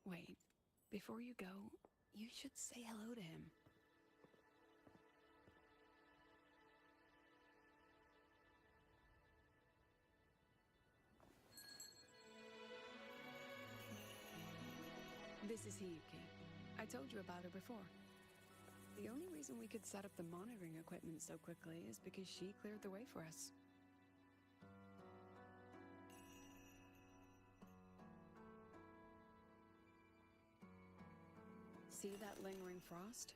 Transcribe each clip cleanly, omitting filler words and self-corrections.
Wait, before you go, you should say hello to him. This is Hiyuki. I told you about her before. The only reason we could set up the monitoring equipment so quickly is because she cleared the way for us. See that lingering frost?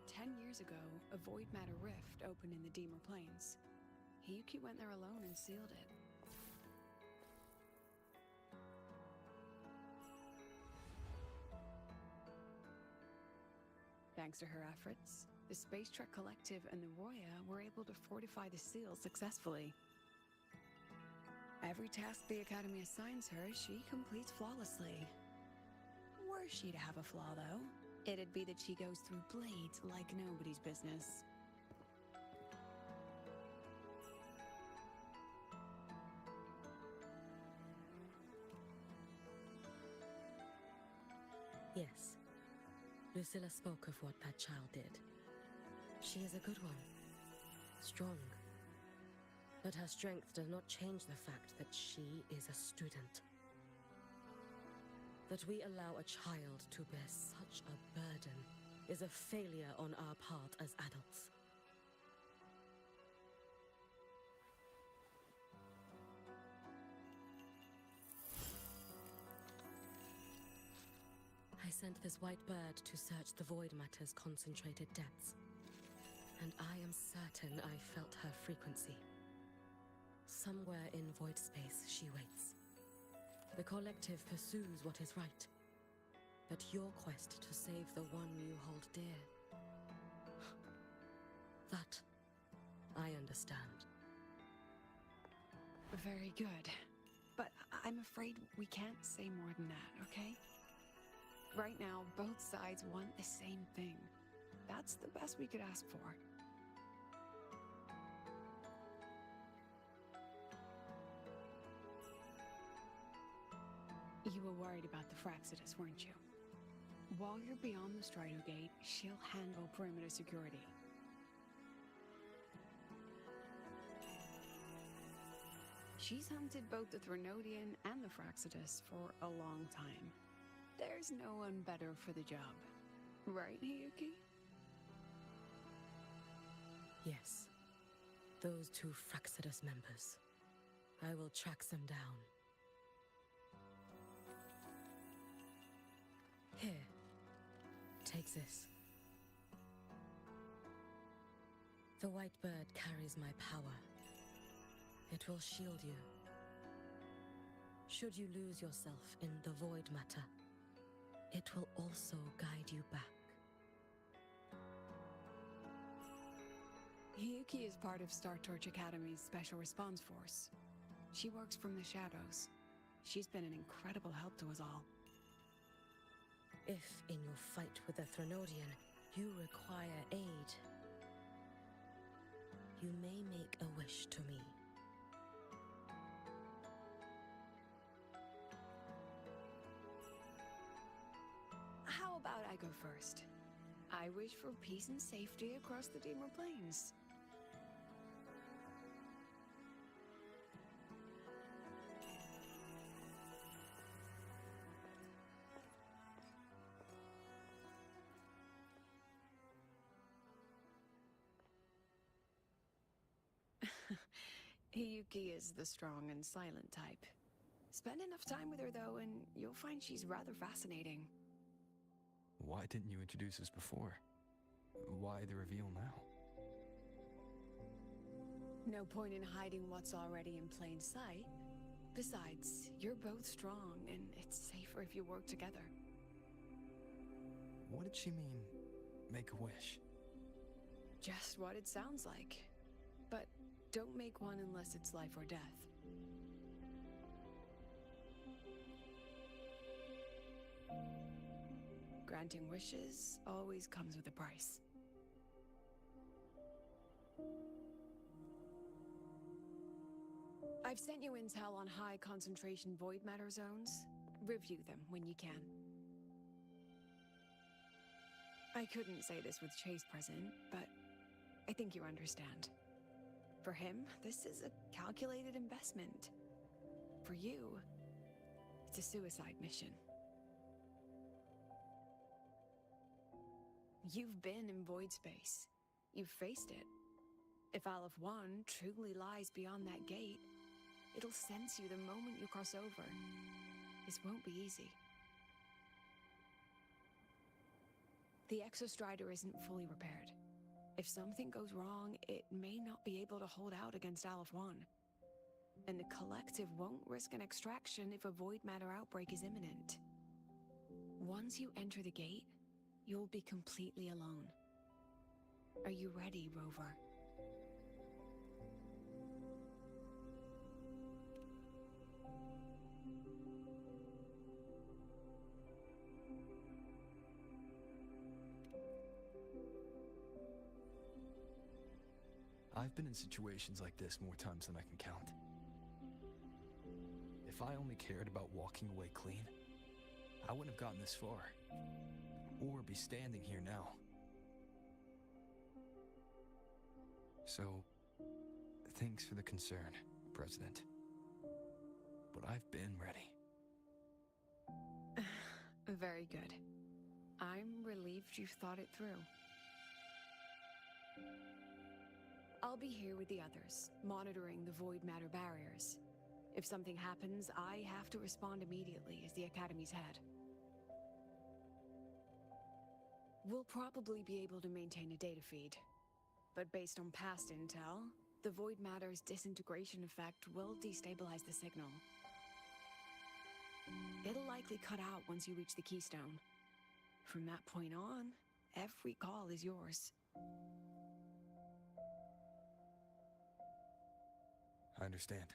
10 years ago, a void matter rift opened in the Deemer Plains. Hiyuki went there alone and sealed it. Thanks to her efforts, the Space Trek Collective and the Roya were able to fortify the seal successfully. Every task the Academy assigns her, she completes flawlessly. Were she to have a flaw, though, it'd be that she goes through blades like nobody's business. Yes. Lucilla spoke of what that child did. She is a good one. Strong. But her strength does not change the fact that she is a student. That we allow a child to bear such a burden is a failure on our part as adults. I sent this white bird to search the void matter's concentrated depths, and I am certain I felt her frequency. Somewhere in void space she waits. The collective pursues what is right, but your quest to save the one you hold dear, that I understand. Very good. But I'm afraid we can't say more than that, okay? Right now, both sides want the same thing. That's the best we could ask for. You were worried about the Fraxidus, weren't you? While you're beyond the Strido Gate, she'll handle perimeter security. She's hunted both the Threnodian and the Fraxidus for a long time. There's no one better for the job. Right, Hiyuki? Yes. Those two Fraxidus members. I will track them down. Here. Take this. The white bird carries my power. It will shield you. Should you lose yourself in the void matter, it will also guide you back. Hiyuki is part of Star Torch Academy's Special Response Force. She works from the shadows. She's been an incredible help to us all. If, in your fight with the Threnodian, you require aid, you may make a wish to me. How about I go first? I wish for peace and safety across the Deemer Plains. Hiyuki is the strong and silent type. Spend enough time with her, though, and you'll find she's rather fascinating. Why didn't you introduce us before? Why the reveal now? No point in hiding what's already in plain sight. Besides, you're both strong, and it's safer if you work together. What did she mean, make a wish? Just what it sounds like. But don't make one unless it's life or death. Granting wishes always comes with a price. I've sent you intel on high concentration void matter zones. Review them when you can. I couldn't say this with Chase present, but I think you understand. For him, this is a calculated investment. For you, it's a suicide mission. You've been in void space. You've faced it. If Aleph 1 truly lies beyond that gate, it'll sense you the moment you cross over. This won't be easy. The Exostrider isn't fully repaired. If something goes wrong, it may not be able to hold out against Aleph 1. And the Collective won't risk an extraction if a void matter outbreak is imminent. Once you enter the gate, you'll be completely alone. Are you ready, Rover? I've been in situations like this more times than I can count. If I only cared about walking away clean, I wouldn't have gotten this far, or be standing here now. So, thanks for the concern, President. But I've been ready. Very good. I'm relieved you've thought it through. I'll be here with the others, monitoring the void matter barriers. If something happens, I have to respond immediately as the Academy's head. We'll probably be able to maintain a data feed, but based on past intel, the void matter's disintegration effect will destabilize the signal. It'll likely cut out once you reach the keystone. From that point on, every call is yours. I understand.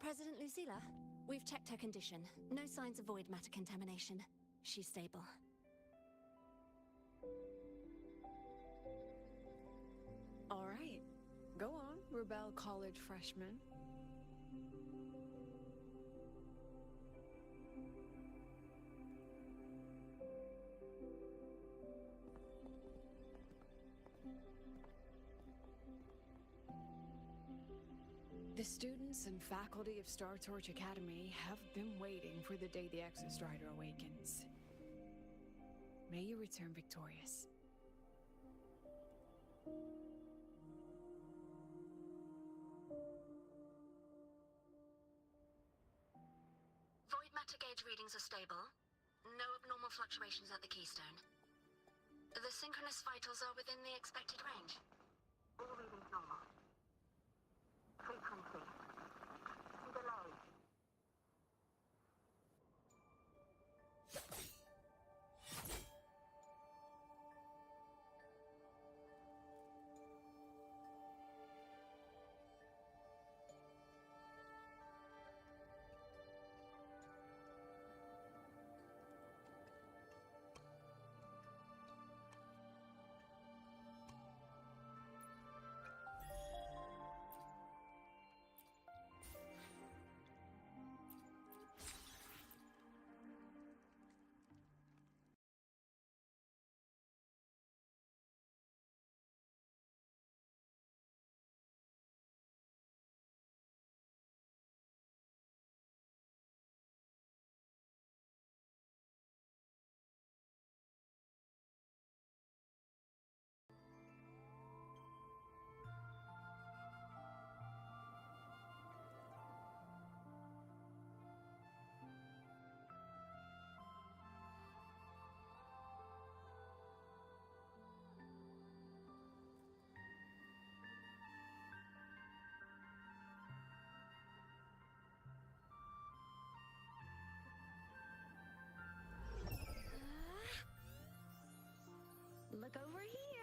President Lucilla, we've checked her condition. No signs of void matter contamination. She's stable. All right. Go on, Rebel College freshman. The students and faculty of Star Torch Academy have been waiting for the day the Exostrider awakens. May you return victorious. Void matter gauge readings are stable. No abnormal fluctuations at the keystone. The synchronous vitals are within the expected range. All readings normal. Frequency. Delay. Look over here!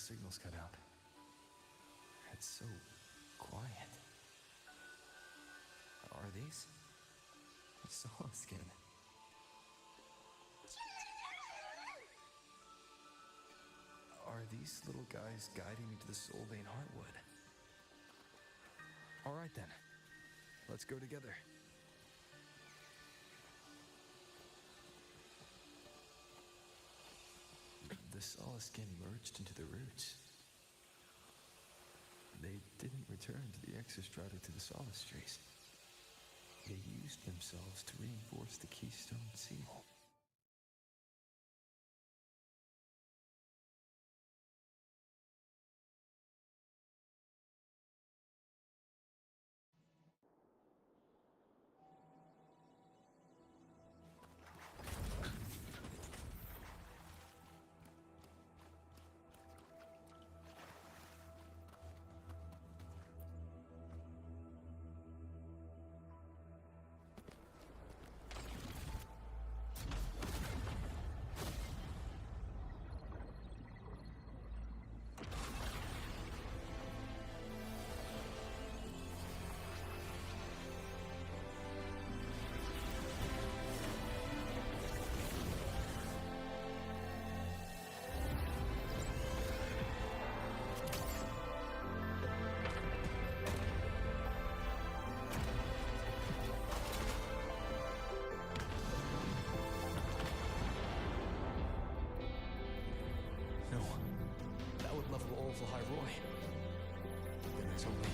signal's cut out. It's so quiet. Are these Solace skin? Are these little guys guiding me to the Soulbane Heartwood? All right then, let's go together. The Solace skin merged into the roots. They didn't return to the Exostrata to the Solace trees. They used themselves to reinforce the Keystone seal. No, that would level Orville High Roy. Then there's only...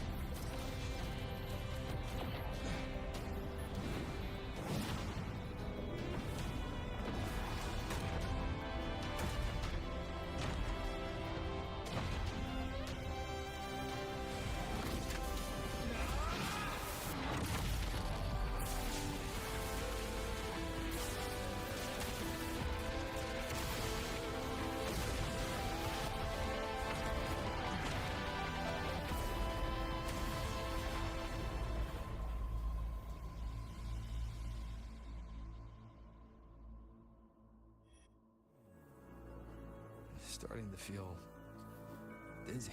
Starting to feel dizzy.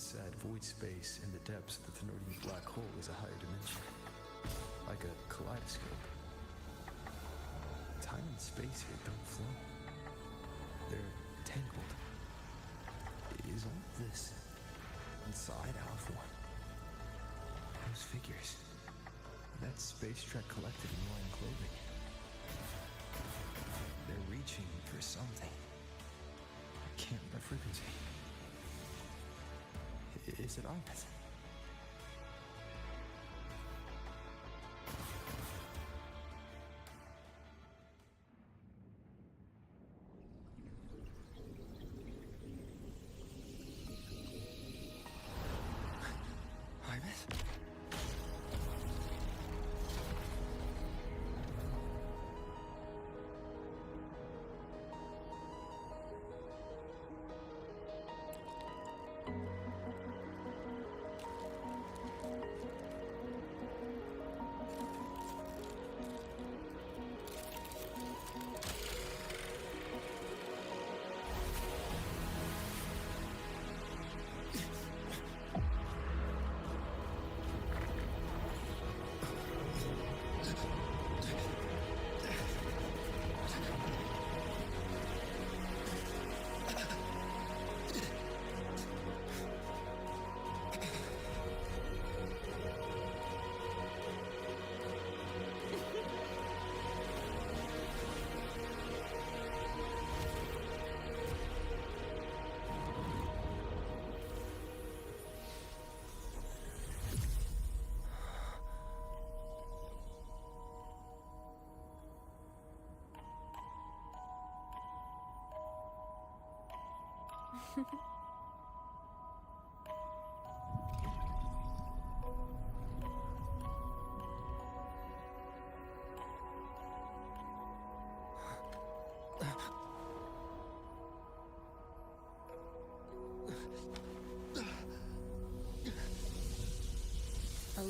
Said void space in the depths of the Thenardian black hole is a higher dimension, like a kaleidoscope. Time and space here don't flow. They're tangled. Is all this inside Alpha One? Those figures, that space trek collected in line clothing. They're reaching for something. I can't remember frequency. Is it Ines? Ines?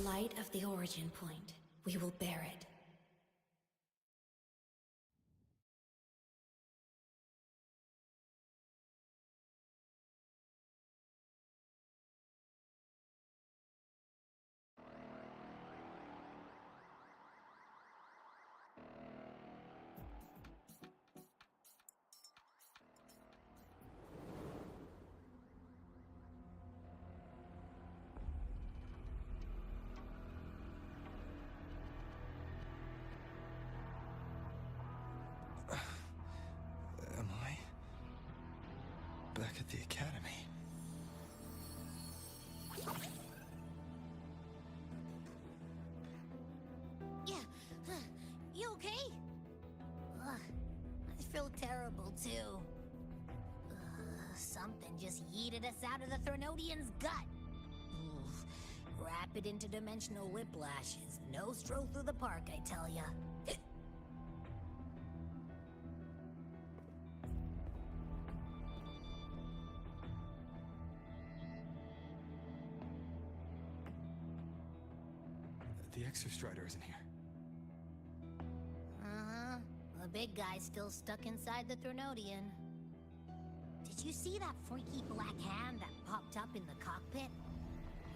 light of the origin point, we will bear it. Am I back at the academy? Yeah, you okay? Ugh, I feel terrible too. Something just yeeted us out of the Threnodian's gut. Oof, rapid interdimensional whiplashes. No stroll through the park, I tell ya. The Exostrider isn't here. Uh-huh. The big guy's still stuck inside the Threnodian. Did you see that freaky black hand that popped up in the cockpit?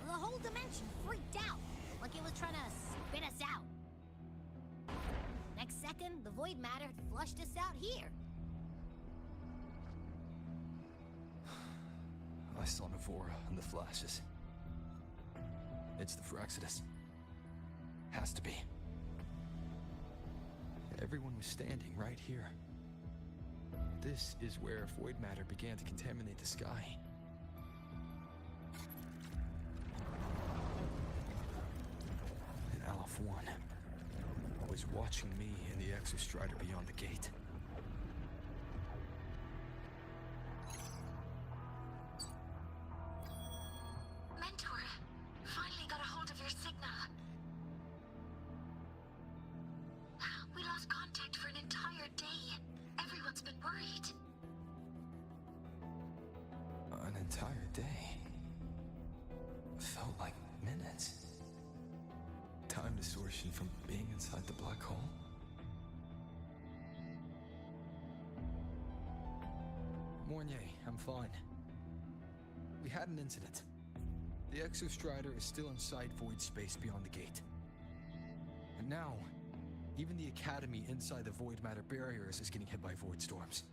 The whole dimension freaked out, like it was trying to spit us out. Next second, the void matter flushed us out here. I saw Navora and the flashes. It's the Phraxidus. Has to be. Everyone was standing right here. This is where void matter began to contaminate the sky. And Aleph 1 was watching me and the Exostrider beyond the gate. Mentor, finally got a hold of your signal. We lost contact for an entire day. Everyone's been worried. An entire day. Felt like minutes. Time distortion from being inside the black hole. Mornier, I'm fine. We had an incident. The Exostrider is still inside void space beyond the gate. And now, even the Academy inside the void matter barriers is getting hit by void storms.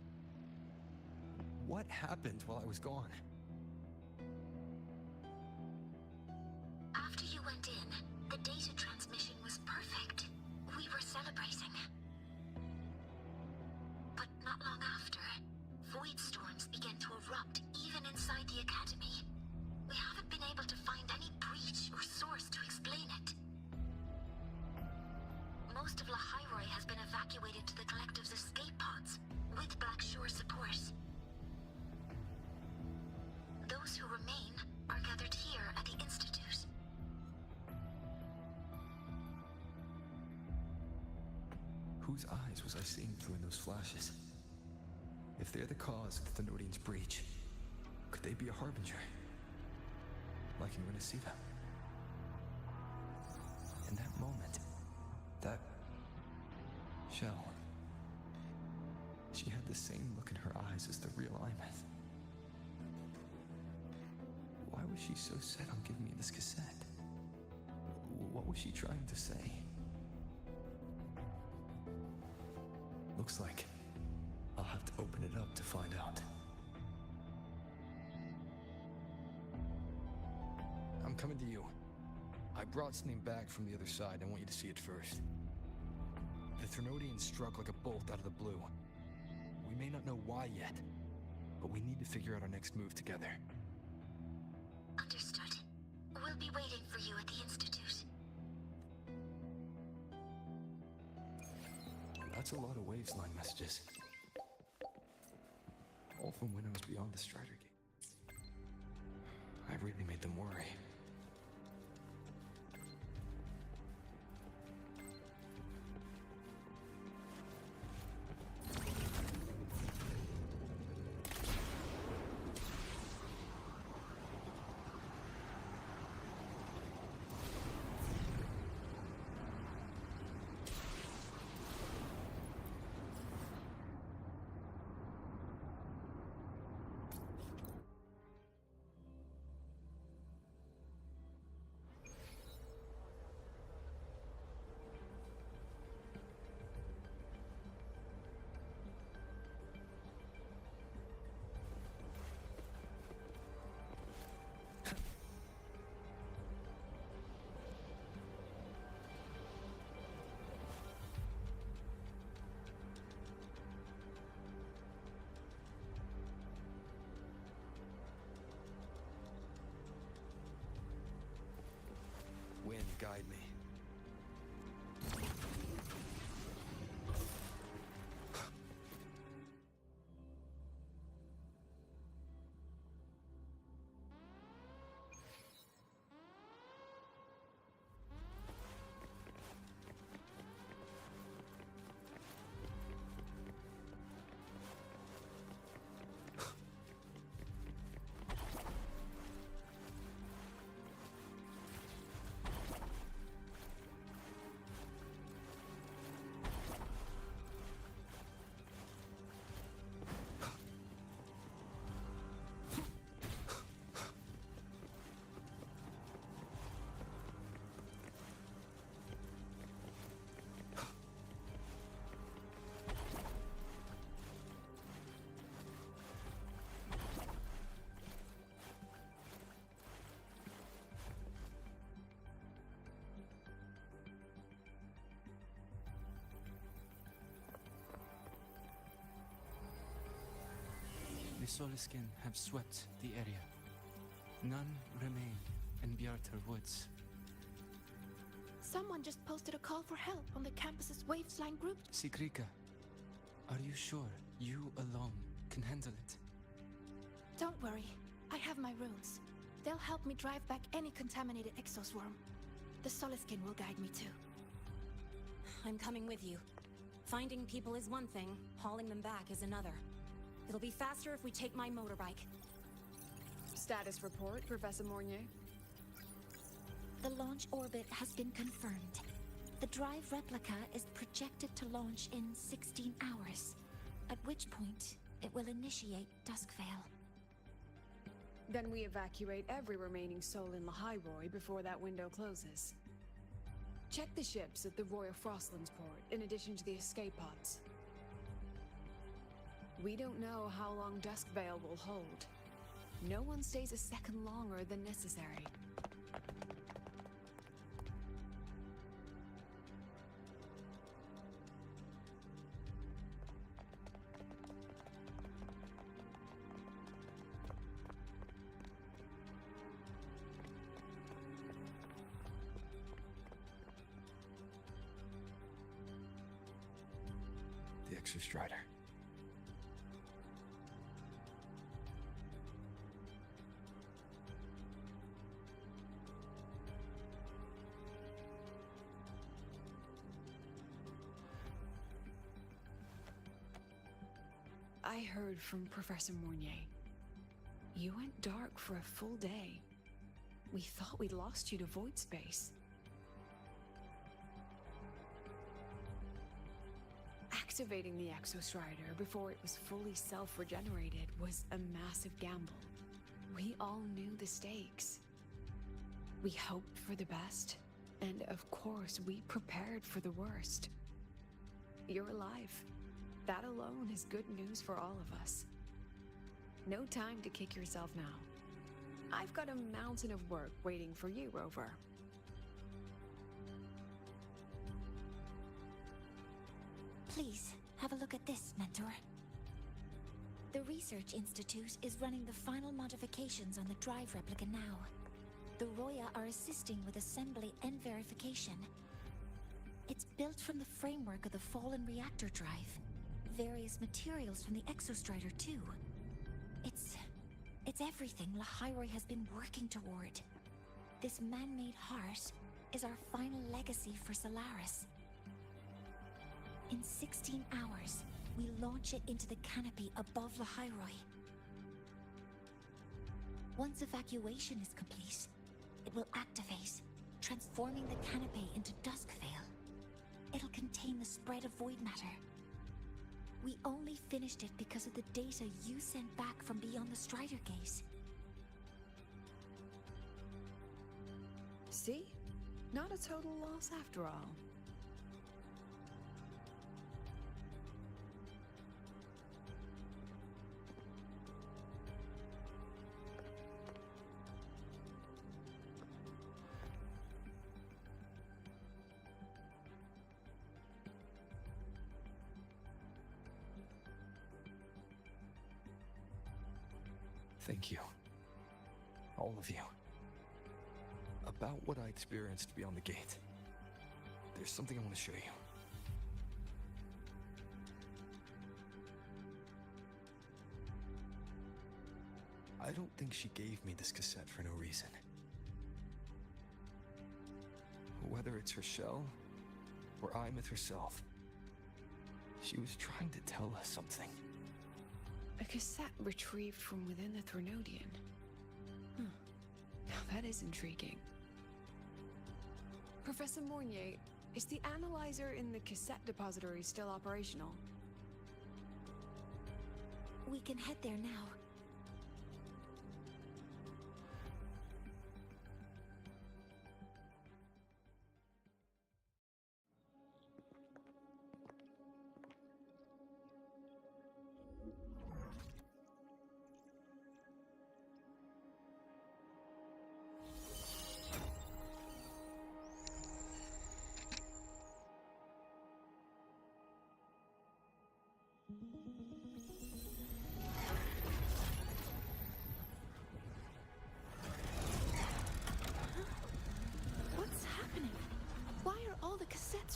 What happened while I was gone? After you went in, the data transmission was perfect. We were celebrating. But not long after, void storms began to erupt even inside the Academy. We haven't been able to find any breach or source to explain it. Most of Lahairoi has been evacuated to the Collective's escape pods, with Black Shore support. Those who remain are gathered here at the Institute. Whose eyes was I seeing through in those flashes? If they're the cause of the Thenodian's breach, could they be a harbinger? Like I'm gonna see them. In that moment, that shell, she had the same look in her eyes as the real Imeth. Why was she so set on giving me this cassette? What was she trying to say? Looks like I'll have to open it up to find out. I'm coming to you. I brought something back from the other side. I want you to see it first. The Threnodian struck like a bolt out of the blue. We may not know why yet, but we need to figure out our next move together. Understood. We'll be waiting for you at the Institute. That's a lot of waves line messages. All from when I was beyond the Strider Gate. I really made them worry. The Soliskin have swept the area. None remain in Bjartar Woods. Someone just posted a call for help on the campus's Wavesline group. Sigrika, are you sure you alone can handle it? Don't worry, I have my runes. They'll help me drive back any contaminated exoswarm. The Soliskin will guide me too. I'm coming with you. Finding people is one thing, hauling them back is another. It'll be faster if we take my motorbike. Status report, Professor Mornier. The launch orbit has been confirmed. The drive replica is projected to launch in 16 hours, at which point it will initiate Duskvale. Then we evacuate every remaining soul in Lahairoi before that window closes. Check the ships at the Royal Frostlands port, in addition to the escape pods. We don't know how long Duskvale will hold. No one stays a second longer than necessary. The Exostrider. I heard from Professor Mornier. You went dark for a full day. We thought we'd lost you to void space. Activating the Exostrider before it was fully self-regenerated was a massive gamble. We all knew the stakes. We hoped for the best, and of course we prepared for the worst. You're alive. That alone is good news for all of us. No time to kick yourself now. I've got a mountain of work waiting for you, Rover. Please, have a look at this, Mentor. The Research Institute is running the final modifications on the drive replica now. The Roya are assisting with assembly and verification. It's built from the framework of the fallen reactor drive. Various materials from the Exostrider, too. It's everything Lahairoi has been working toward. This man-made heart is our final legacy for Solaris. In 16 hours, we launch it into the canopy above Lahairoi. Once evacuation is complete, it will activate, transforming the canopy into Duskvale. It'll contain the spread of void matter. We only finished it because of the data you sent back from beyond the Strider Gate. See? Not a total loss after all. Thank you. All of you. About what I experienced beyond the gate. There's something I want to show you. I don't think she gave me this cassette for no reason. Whether it's her shell, or Imeth herself, she was trying to tell us something. A cassette retrieved from within the Threnodian. Now that is intriguing. Professor Mornier, is the analyzer in the cassette depository still operational? We can head there now.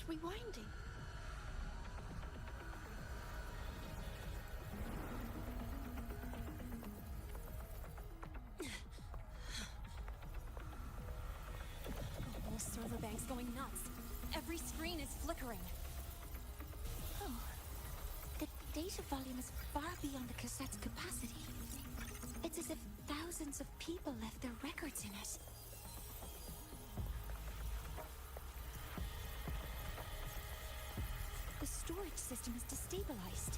rewinding. The whole server bank's going nuts. Every screen is flickering. Oh. The data volume is far beyond the cassette's capacity. It's as if thousands of people left their records in it. The storage system is destabilized.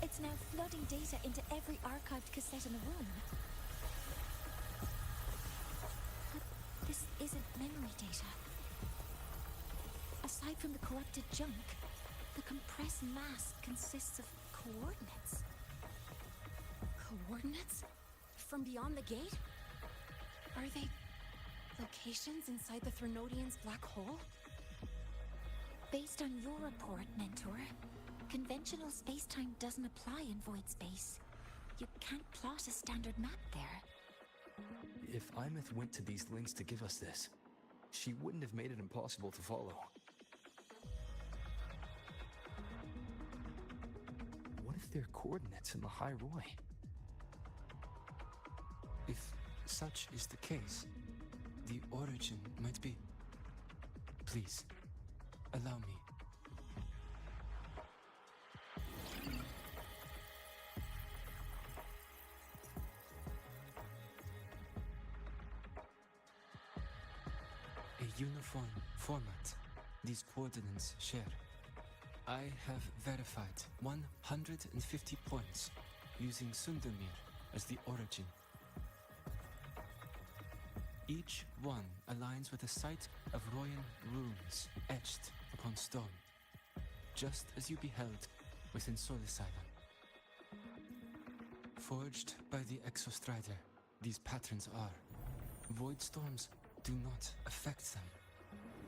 It's now flooding data into every archived cassette in the room. But this isn't memory data. Aside from the corrupted junk, the compressed mass consists of coordinates. Coordinates? From beyond the gate? Are they locations inside the Threnodian's black hole? Based on your report, Mentor, conventional space-time doesn't apply in void space. You can't plot a standard map there. If Imeth went to these links to give us this, she wouldn't have made it impossible to follow. What if there are coordinates in the High Roy? If such is the case, the origin might be... Please, allow me. A uniform format these coordinates share. I have verified 150 points using Sundermere as the origin. Each one aligns with a site of Royan runes etched upon stone, just as you beheld within Solis Island. Forged by the Exostrider, these patterns are. Void storms do not affect them.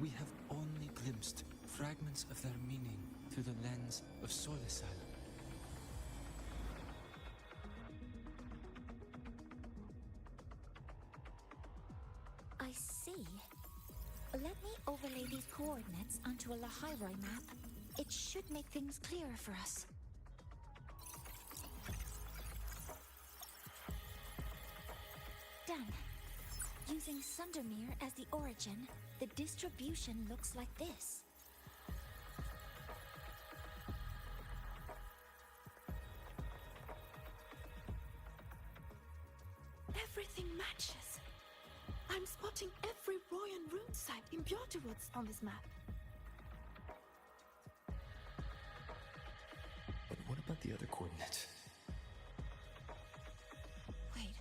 We have only glimpsed fragments of their meaning through the lens of Solis Island. I see. Let me overlay these coordinates onto a Lahairoi map. It should make things clearer for us. Done. Using Sundermere as the origin, the distribution looks like this. Everything matches. I'm spotting every Royan rune site in Bjorterwoods on this map. But what about the other coordinates? Wait,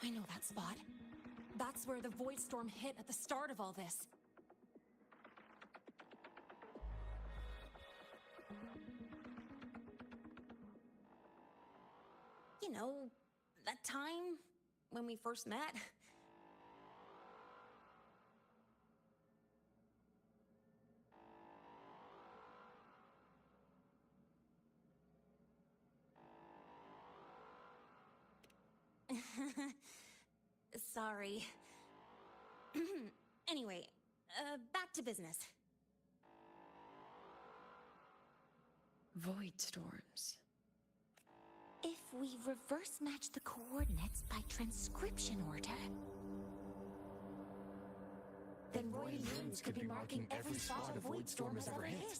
I know that spot. That's where the void storm hit at the start of all this. You know, that time when we first met? Sorry. Anyway, back to business. Void storms. If we reverse match the coordinates by transcription order, then Royan runes could be marking every spot a void storm has ever hit.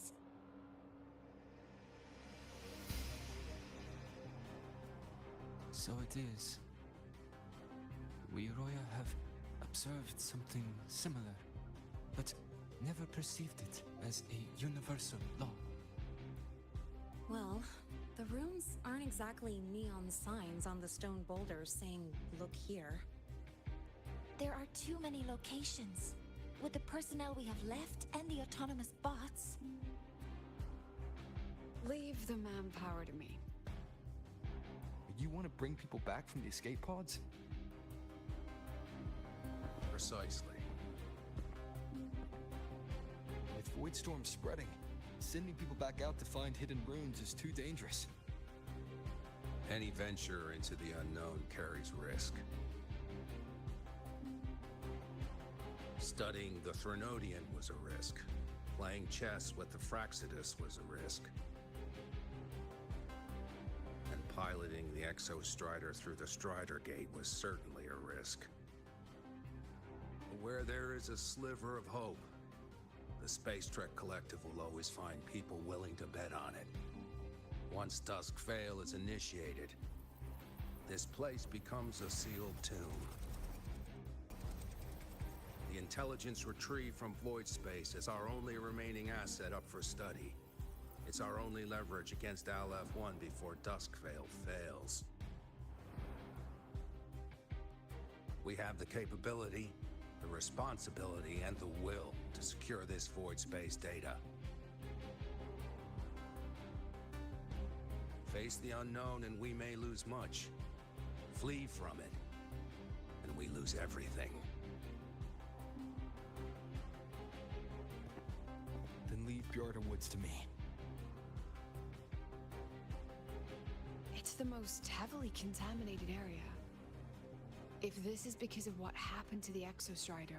So it is. We Roya have observed something similar, but never perceived it as a universal law. Well, the runes aren't exactly neon signs on the stone boulders saying, "Look here." there are too many locations. With the personnel we have left and the autonomous bots... Leave the manpower to me. You want to bring people back from the escape pods? Precisely. With Void Storm spreading, sending people back out to find hidden runes is too dangerous. Any venture into the unknown carries risk. Studying the Threnodian was a risk. Playing chess with the Fraxidus was a risk. And piloting the Exostrider through the Strider Gate was certainly a risk. But where there is a sliver of hope, the Space Trek Collective will always find people willing to bet on it. Once Dusk Vale is initiated, this place becomes a sealed tomb. The intelligence retrieved from void space is our only remaining asset up for study. It's our only leverage against Aleph-1 before Dusk Vale fails. We have the capability, the responsibility, and the will to secure this void space data. Face the unknown and we may lose much. Flee from it, and we lose everything. Then leave Bjorda Woods to me. It's the most heavily contaminated area. If this is because of what happened to the Exostrider,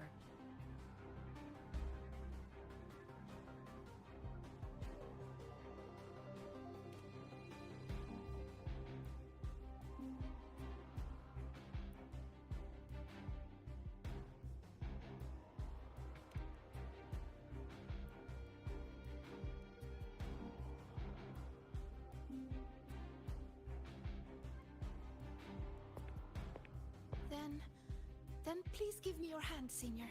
then please give me your hand, Senior.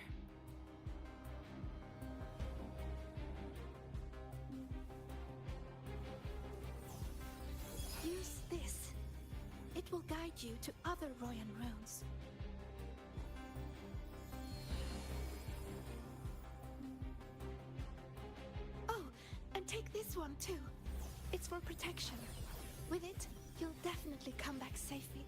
Use this. It will guide you to other Royan runes. Oh, and take this one too. It's for protection. With it, you'll definitely come back safely.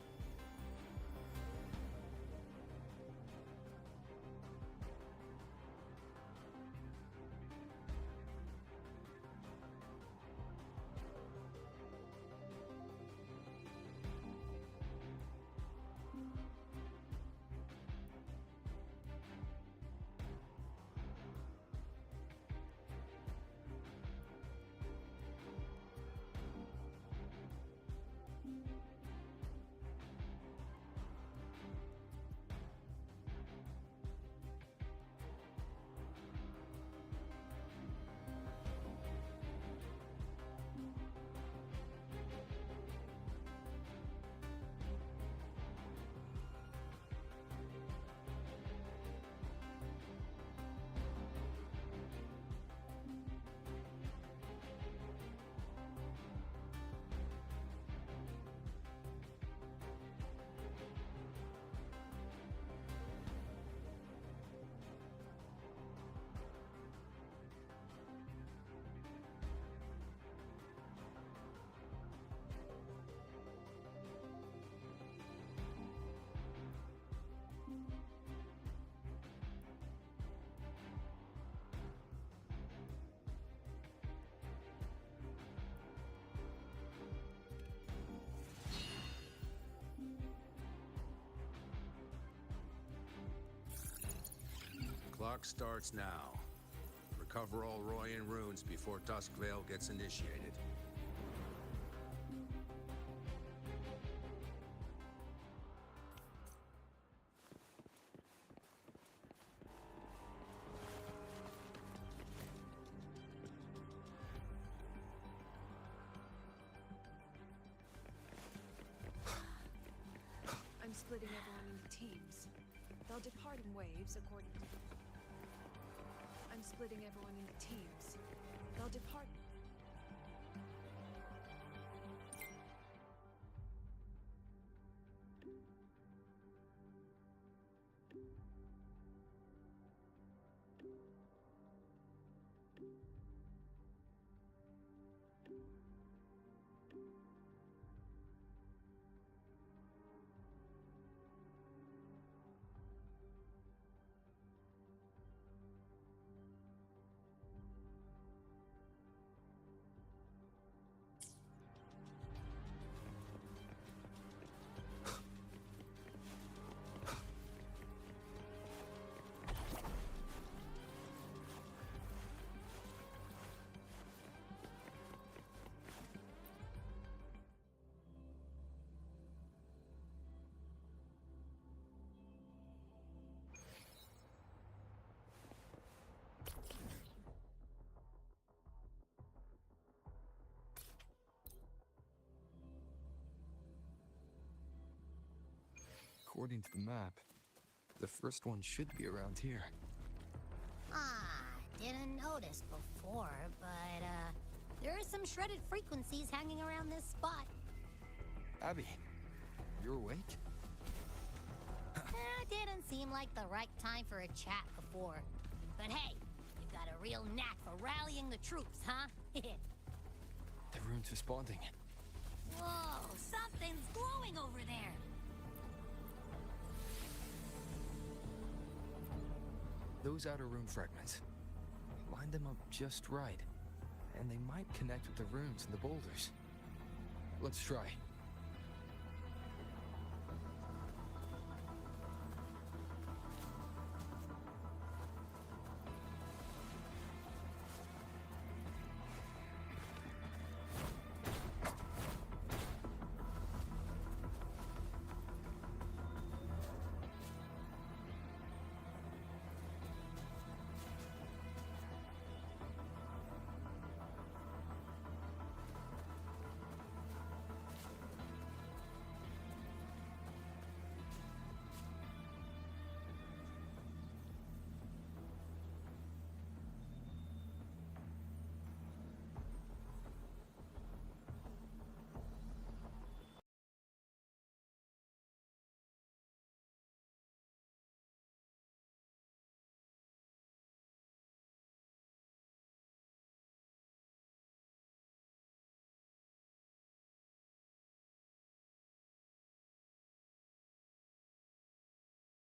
Clock starts now. Recover all Royan runes before Dusk Vale gets initiated. I'm splitting everyone into teams. They'll depart in waves according to... I'm splitting everyone into teams. They'll depart... According to the map, the first one should be around here. Didn't notice before, but, there are some shredded frequencies hanging around this spot. Abby, you're awake? Didn't seem like the right time for a chat before. But hey, you've got a real knack for rallying the troops, huh? The rune's responding. Whoa, something's glowing over there. Those outer rune fragments. Line them up just right, and they might connect with the runes and the boulders. Let's try.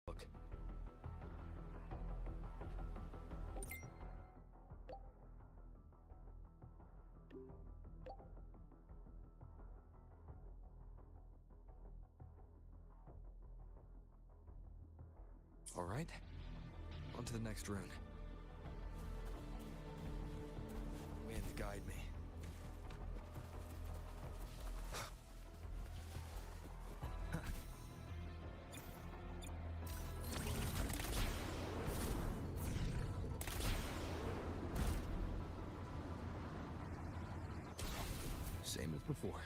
Look. All right, on to the next rune. Wind, guide me. Same as before.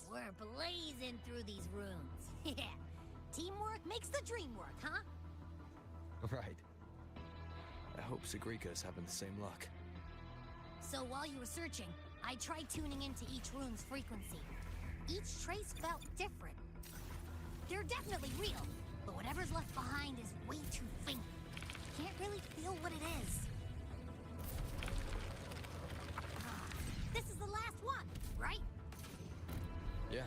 We're blazing through these rooms. Yeah. Teamwork makes the dream work, huh? Right. I hope Sagrika's having the same luck. So while you were searching, I tried tuning into each rune's frequency. Each trace felt different. They're definitely real, but whatever's left behind is way too faint. Can't really feel what it is. This is the last one, right? Yeah.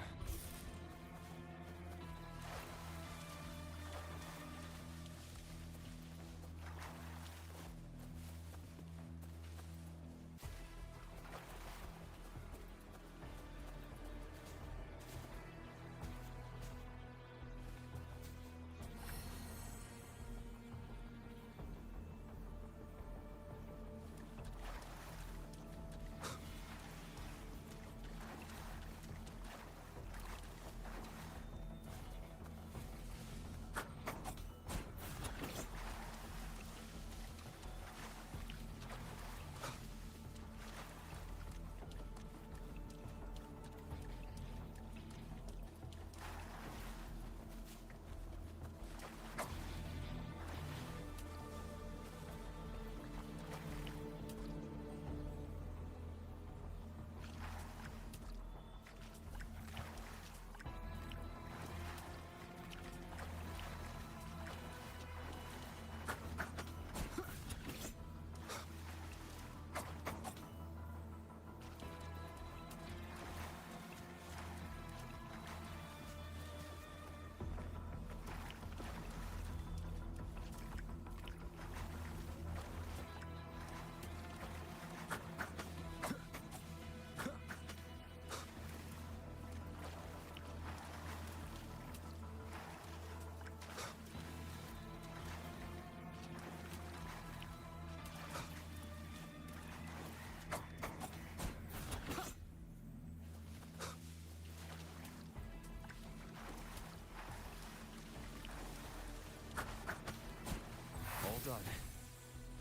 Done.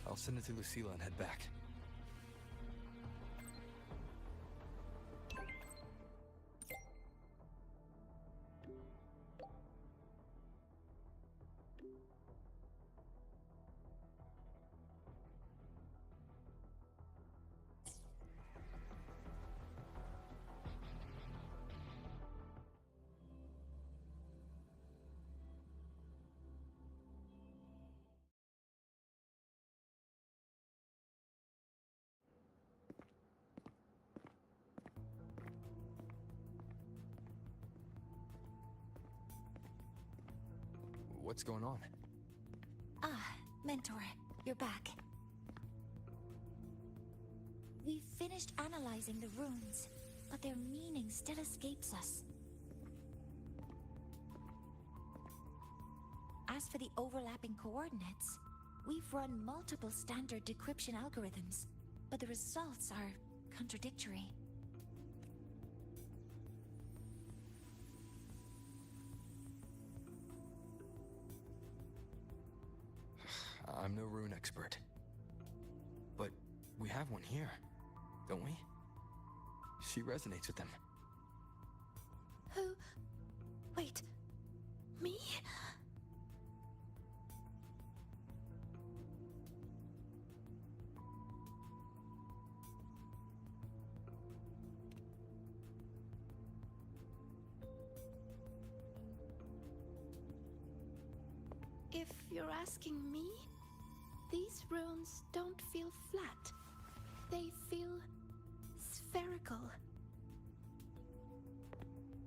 I'll send it to Lucilla and head back. What's going on? Ah, Mentor, you're back. We've finished analyzing the runes, but their meaning still escapes us. As for the overlapping coordinates, we've run multiple standard decryption algorithms, but the results are contradictory. I'm no rune expert. But we have one here, don't we? She resonates with them. Who? Wait. Me? If you're asking me, these runes don't feel flat. They feel spherical.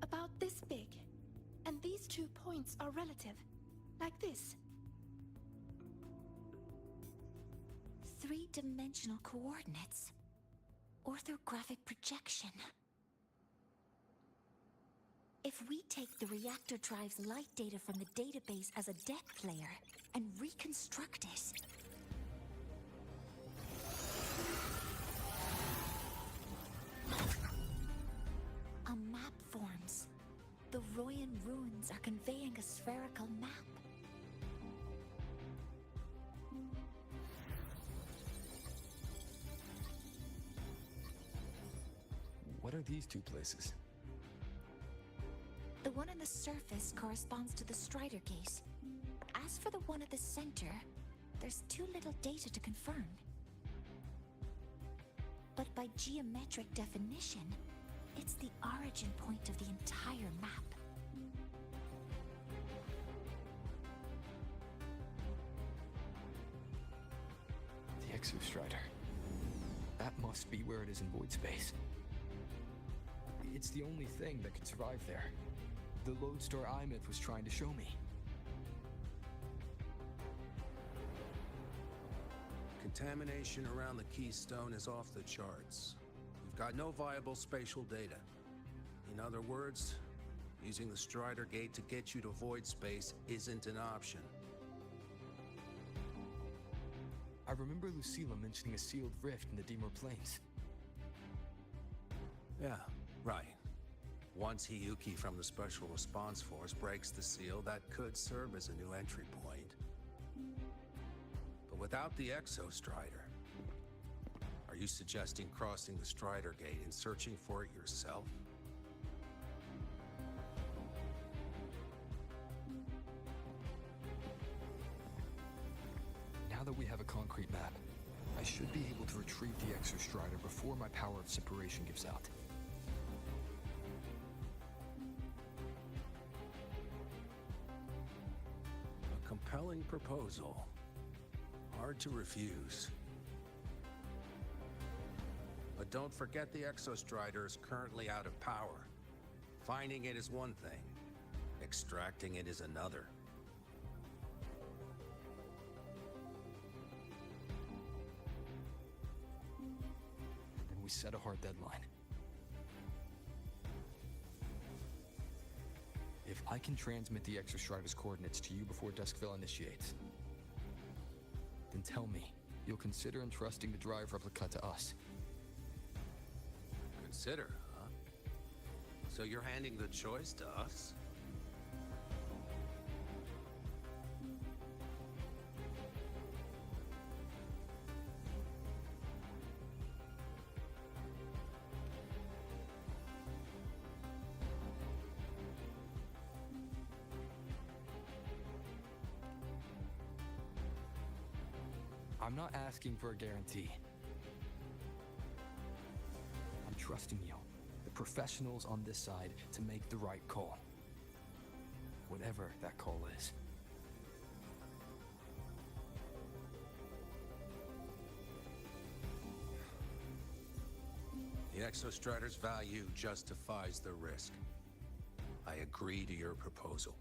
About this big. And these 2 points are relative. Like this. 3-dimensional coordinates. Orthographic projection. If we take the reactor drive's light data from the database as a depth layer and reconstruct it... a map forms. The Royan runes are conveying a spherical map. What are these two places? The one on the surface corresponds to the Strider Gate. As for the one at the center, there's too little data to confirm. But by geometric definition, it's the origin point of the entire map. The Exostrider. That must be where it is in void space. It's the only thing that could survive there. The lodestar Imyth was trying to show me. Contamination around the keystone is off the charts. We've got no viable spatial data. In other words, using the Strider Gate to get you to void space isn't an option. I remember Lucilla mentioning a sealed rift in the Dimor Plains. Yeah, right. Once Hiyuki from the Special Response Force breaks the seal, that could serve as a new entry point. But without the Exostrider, are you suggesting crossing the Strider Gate and searching for it yourself? Now that we have a concrete map, I should be able to retrieve the Exostrider before my power of separation gives out. A compelling proposal. Hard to refuse. But don't forget the Exostrider is currently out of power. Finding it is one thing. Extracting it is another. Then we set a hard deadline. If I can transmit the Exostrider's coordinates to you before Duskville initiates, then tell me you'll consider entrusting the drive replica to us. Consider, huh? So you're handing the choice to us? I'm not asking for a guarantee. I'm trusting you, the professionals on this side, to make the right call. Whatever that call is. The Exostrider's value justifies the risk. I agree to your proposal.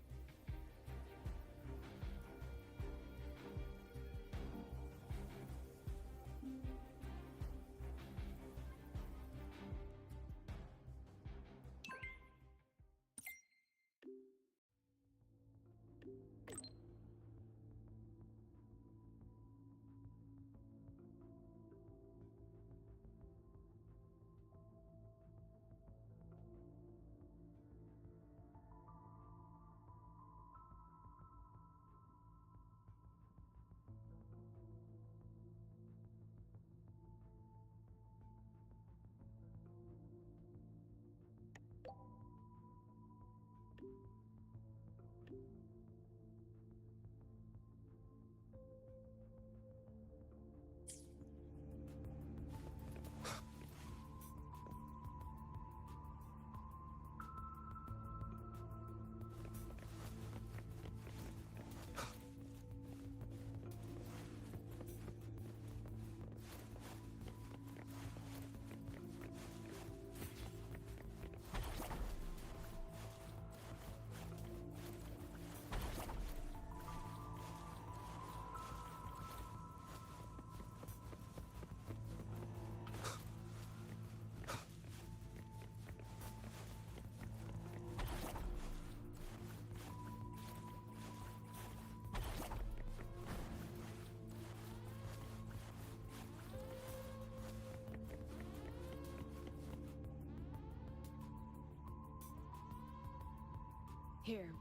Here,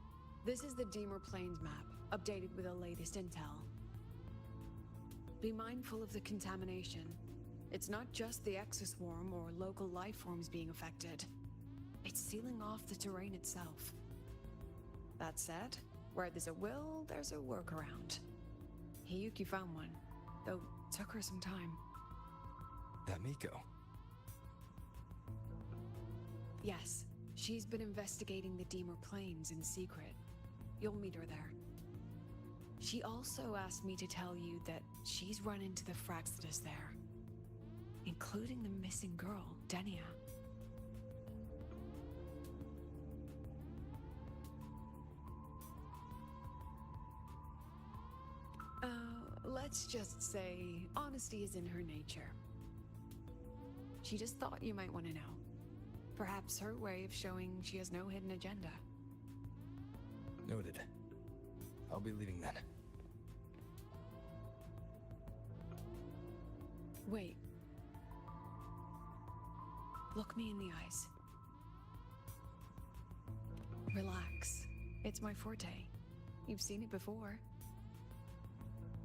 this is the Dimor Plains map, updated with the latest intel. Be mindful of the contamination. It's not just the exoswarm or local life forms being affected. It's sealing off the terrain itself. That said, where there's a will, there's a workaround. Hiyuki found one, though took her some time. That Miko. Yes, she's been investigating the Deemer Plains in secret. You'll meet her there. She also asked me to tell you that she's run into the Fraxidus there, including the missing girl, Denia. Let's just say honesty is in her nature. She just thought you might want to know. Perhaps her way of showing she has no hidden agenda. Noted. I'll be leaving then. Wait. Look me in the eyes. Relax. It's my forte. You've seen it before.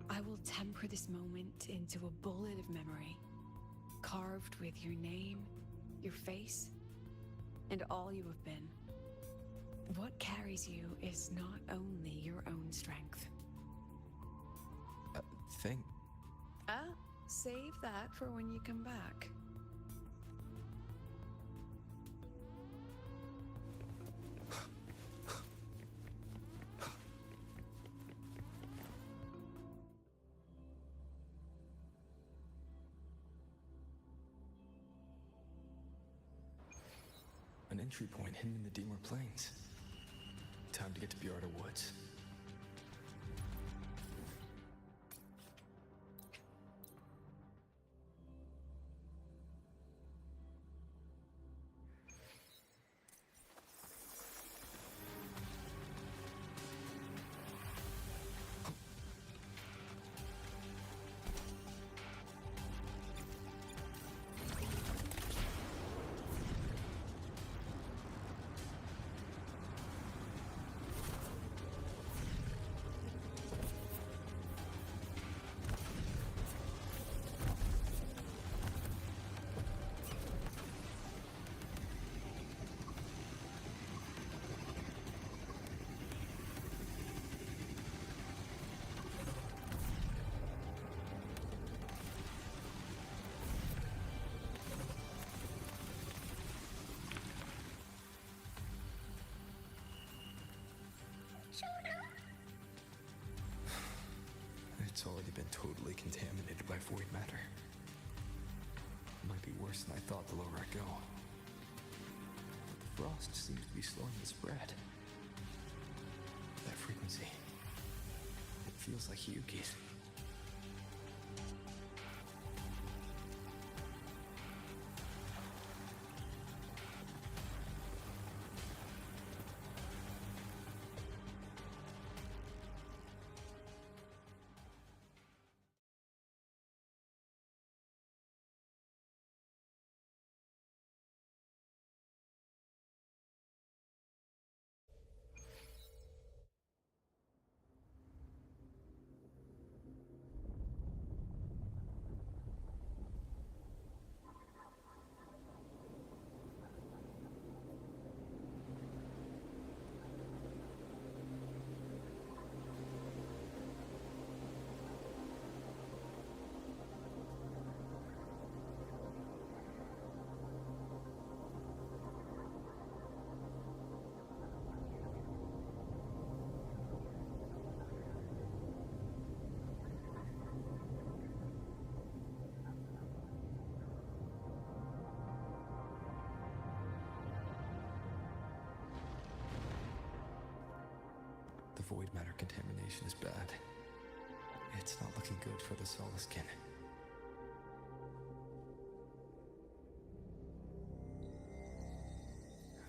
I will temper this moment into a bullet of memory, carved with your name, your face, and all you have been. What carries you is not only your own strength. Thing. Save that for when you come back. An entry point hidden in the Deemer Plains. Time to get to Bjarda Woods. It's already been totally contaminated by void matter. Might be worse than I thought the lower I go. But the frost seems to be slowing the spread. That frequency. It feels like Hiyuki's. The void matter contamination is bad. It's not looking good for the Solaskin.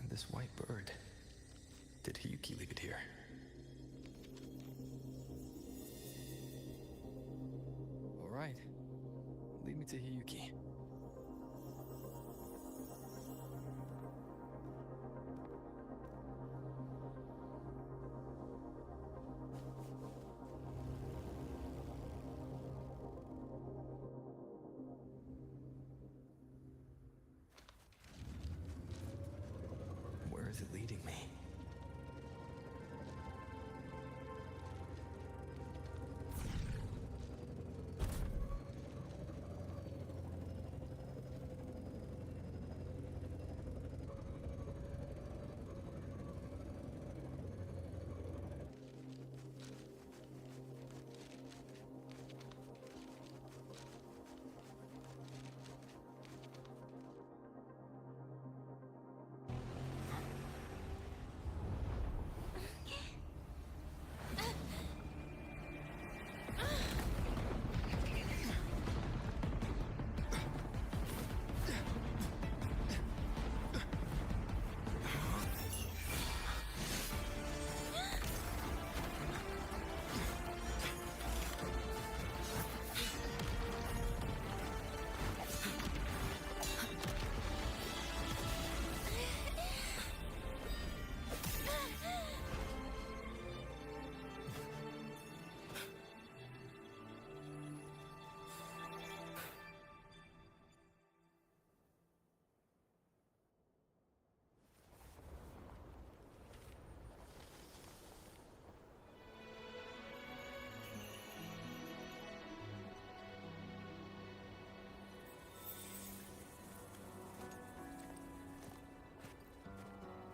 And this white bird. Did Hiyuki leave it here? All right. Lead me to Hiyuki. Where is it leading me?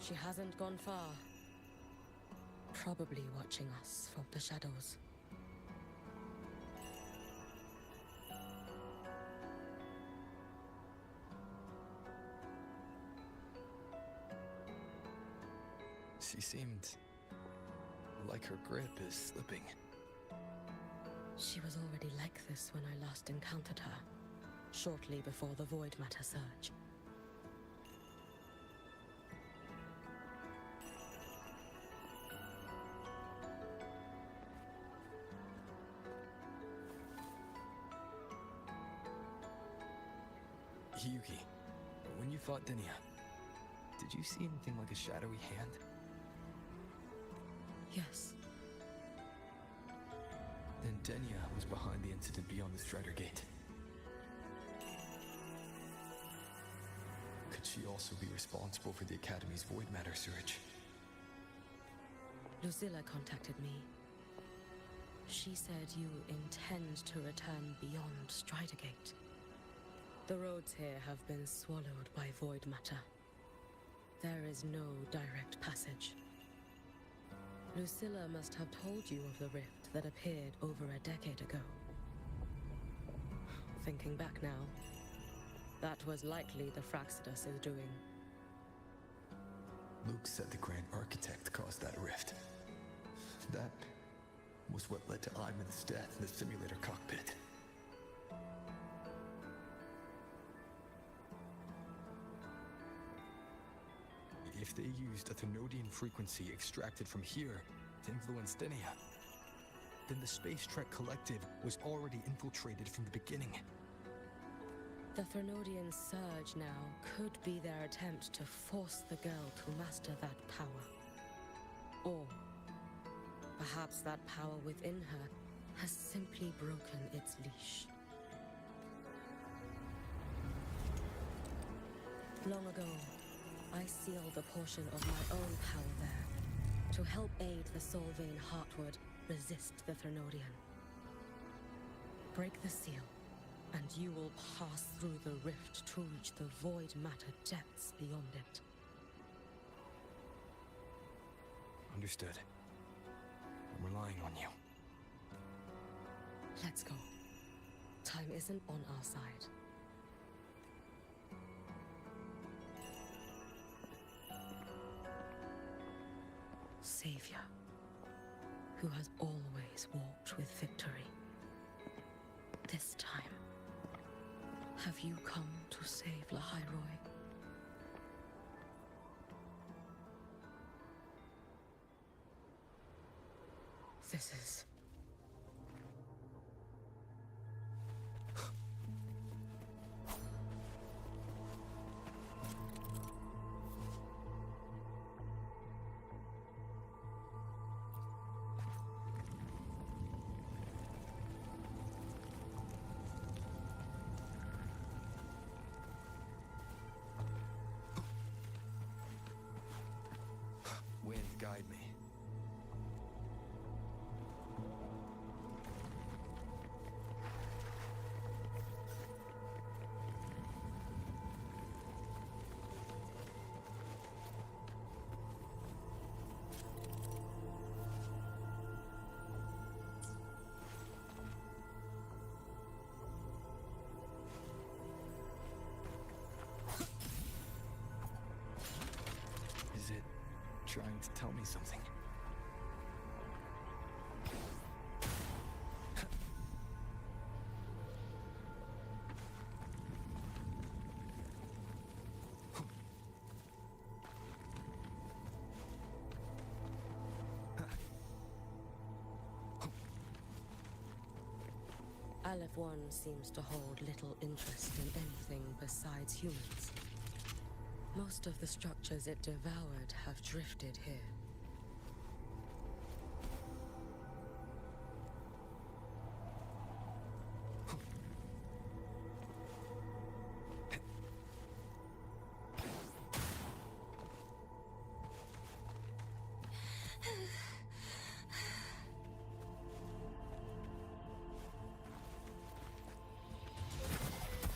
She hasn't gone far. Probably watching us from the shadows. She seemed like her grip is slipping. She was already like this when I last encountered her, shortly before the Void Matter surge. Yuki, when you fought Denia, did you see anything like a shadowy hand? Yes. Then Denia was behind the incident beyond the Strider Gate. Could she also be responsible for the Academy's Void Matter surge? Lucilla contacted me. She said you intend to return beyond Strider Gate. The roads here have been swallowed by Void Matter. There is no direct passage. Lucilla must have told you of the rift that appeared over a decade ago. Thinking back now, that was likely the Fraxidus is doing. Luke said the Grand Architect caused that rift. That was what led to Iman's death in the simulator cockpit. If they used a Thenodian frequency extracted from here to influence Denia, then the Space Trek Collective was already infiltrated from the beginning. The Thenodian surge now could be their attempt to force the girl to master that power. Or perhaps that power within her has simply broken its leash. Long ago, I sealed a portion of my own power there to help aid the Solvane Heartwood resist the Thenodian. Break the seal, and you will pass through the rift to reach the Void Matter depths beyond it. Understood. I'm relying on you. Let's go. Time isn't on our side. Savior, who has always walked with victory. This time, have you come to save Lahairoi? This is... Wind, guide me. Is it trying to tell me something? Aleph One seems to hold little interest in anything besides humans. Most of the structures it devoured have drifted here.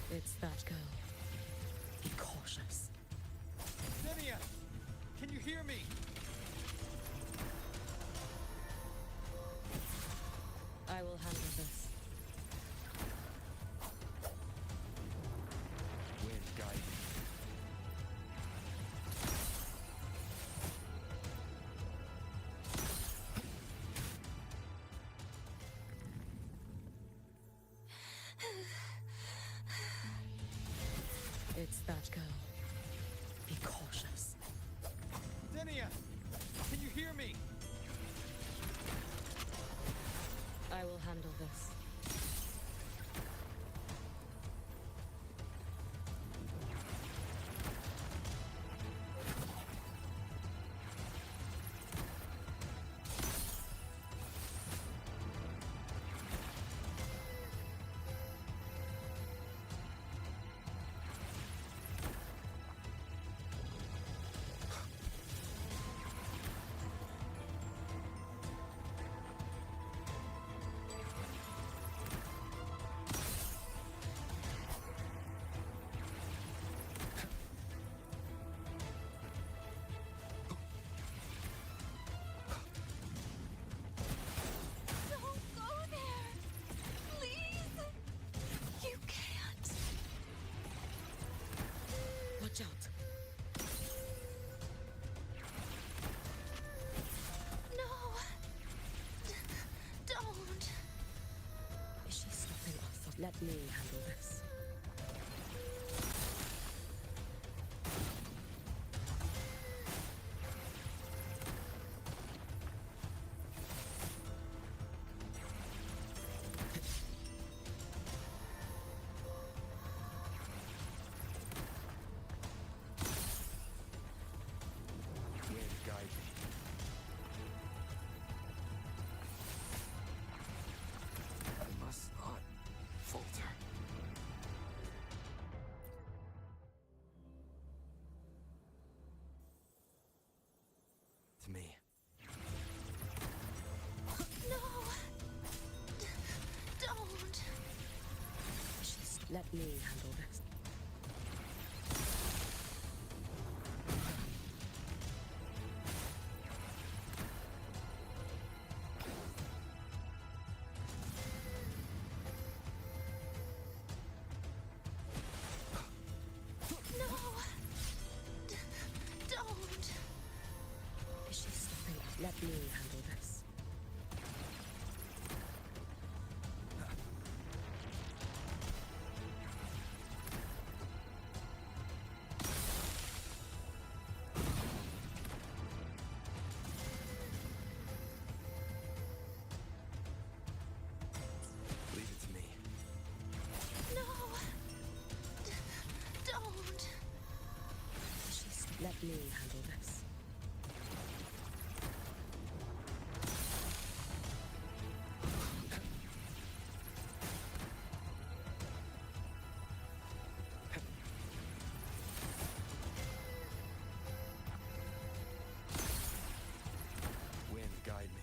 It's that girl. Be cautious. Denia! Can you hear me? I will handle this. Wind, guide me. It's that girl. Be cautious. Denia! Can you hear me? I will handle this. Don't go there! Please! You can't. Watch out. No! Don't! Is she stopping us? Let me handle this. Wind, guide me. I must not falter. To me. No! Don't! Let me handle this. No! Don't! Is she stopping us? Let me handle this. Leave it to me. No! Don't! Let me handle this. Wind, guide me.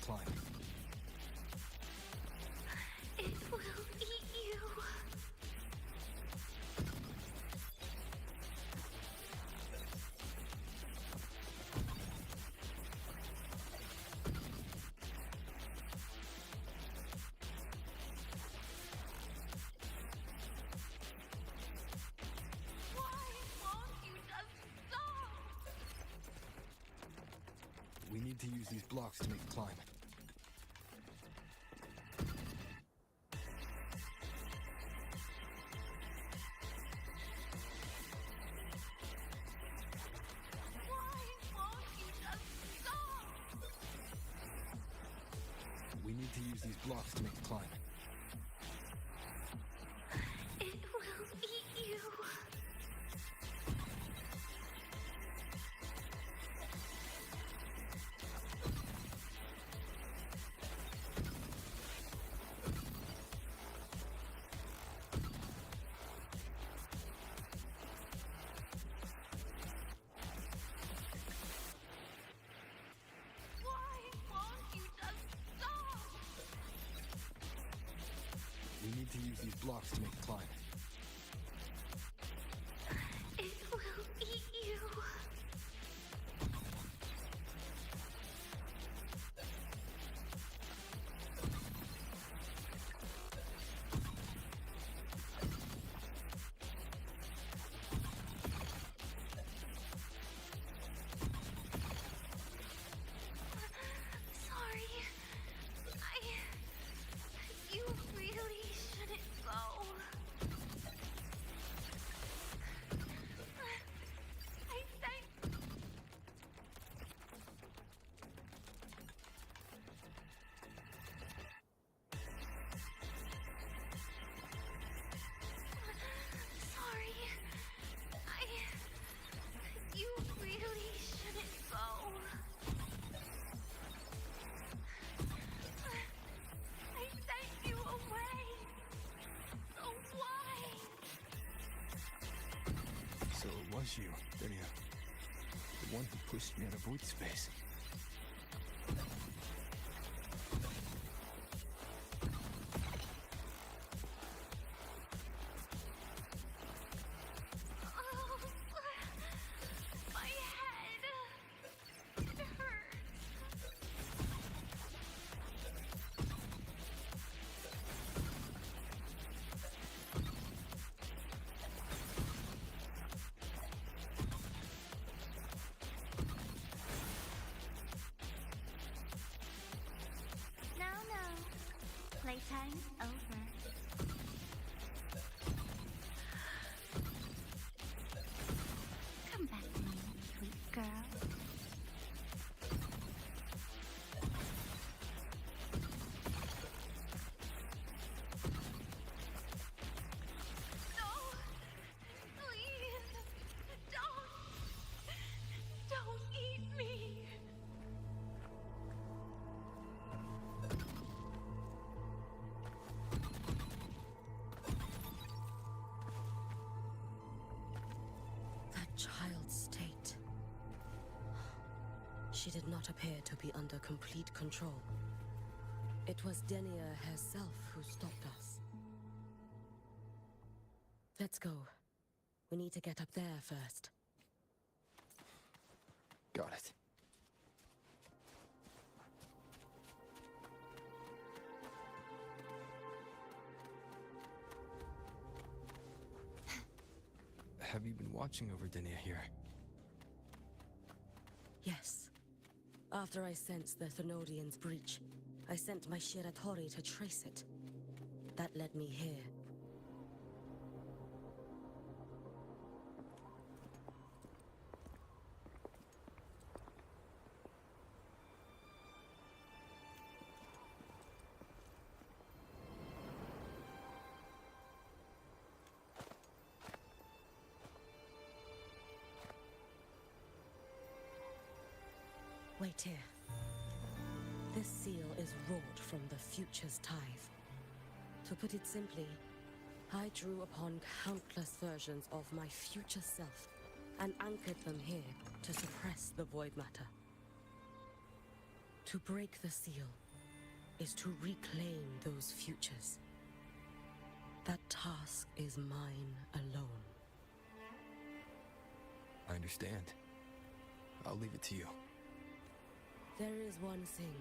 climb. It will eat you. Why won't you just stop? We need to use these blocks to make the climb. Why won't you just stop? We need to use these blocks to make the climb. It will eat you. Why won't you just stop? We need to use these blocks to make the climb. It will eat you. Sorry. You really shouldn't go. I think. Sorry. You really shouldn't go. I sent you away. So why? So it was you, Denia. The one who pushed me out of void space. Oh, my head. It hurts. No. Playtime's over. Come back to me, sweet girl. No! Please! Don't eat me! That child's state. She did not appear to be under complete control. It was Denia herself who stopped us. Let's go. We need to get up there first. Got it. Have you been watching over Denia here? Yes. After I sensed the Thenodian's breach, I sent my Shiratori to trace it. That led me here. Wait here. This seal is wrought from the future's tithe. To put it simply, I drew upon countless versions of my future self and anchored them here to suppress the void matter. To break the seal is to reclaim those futures. That task is mine alone. I understand. I'll leave it to you. There is one thing.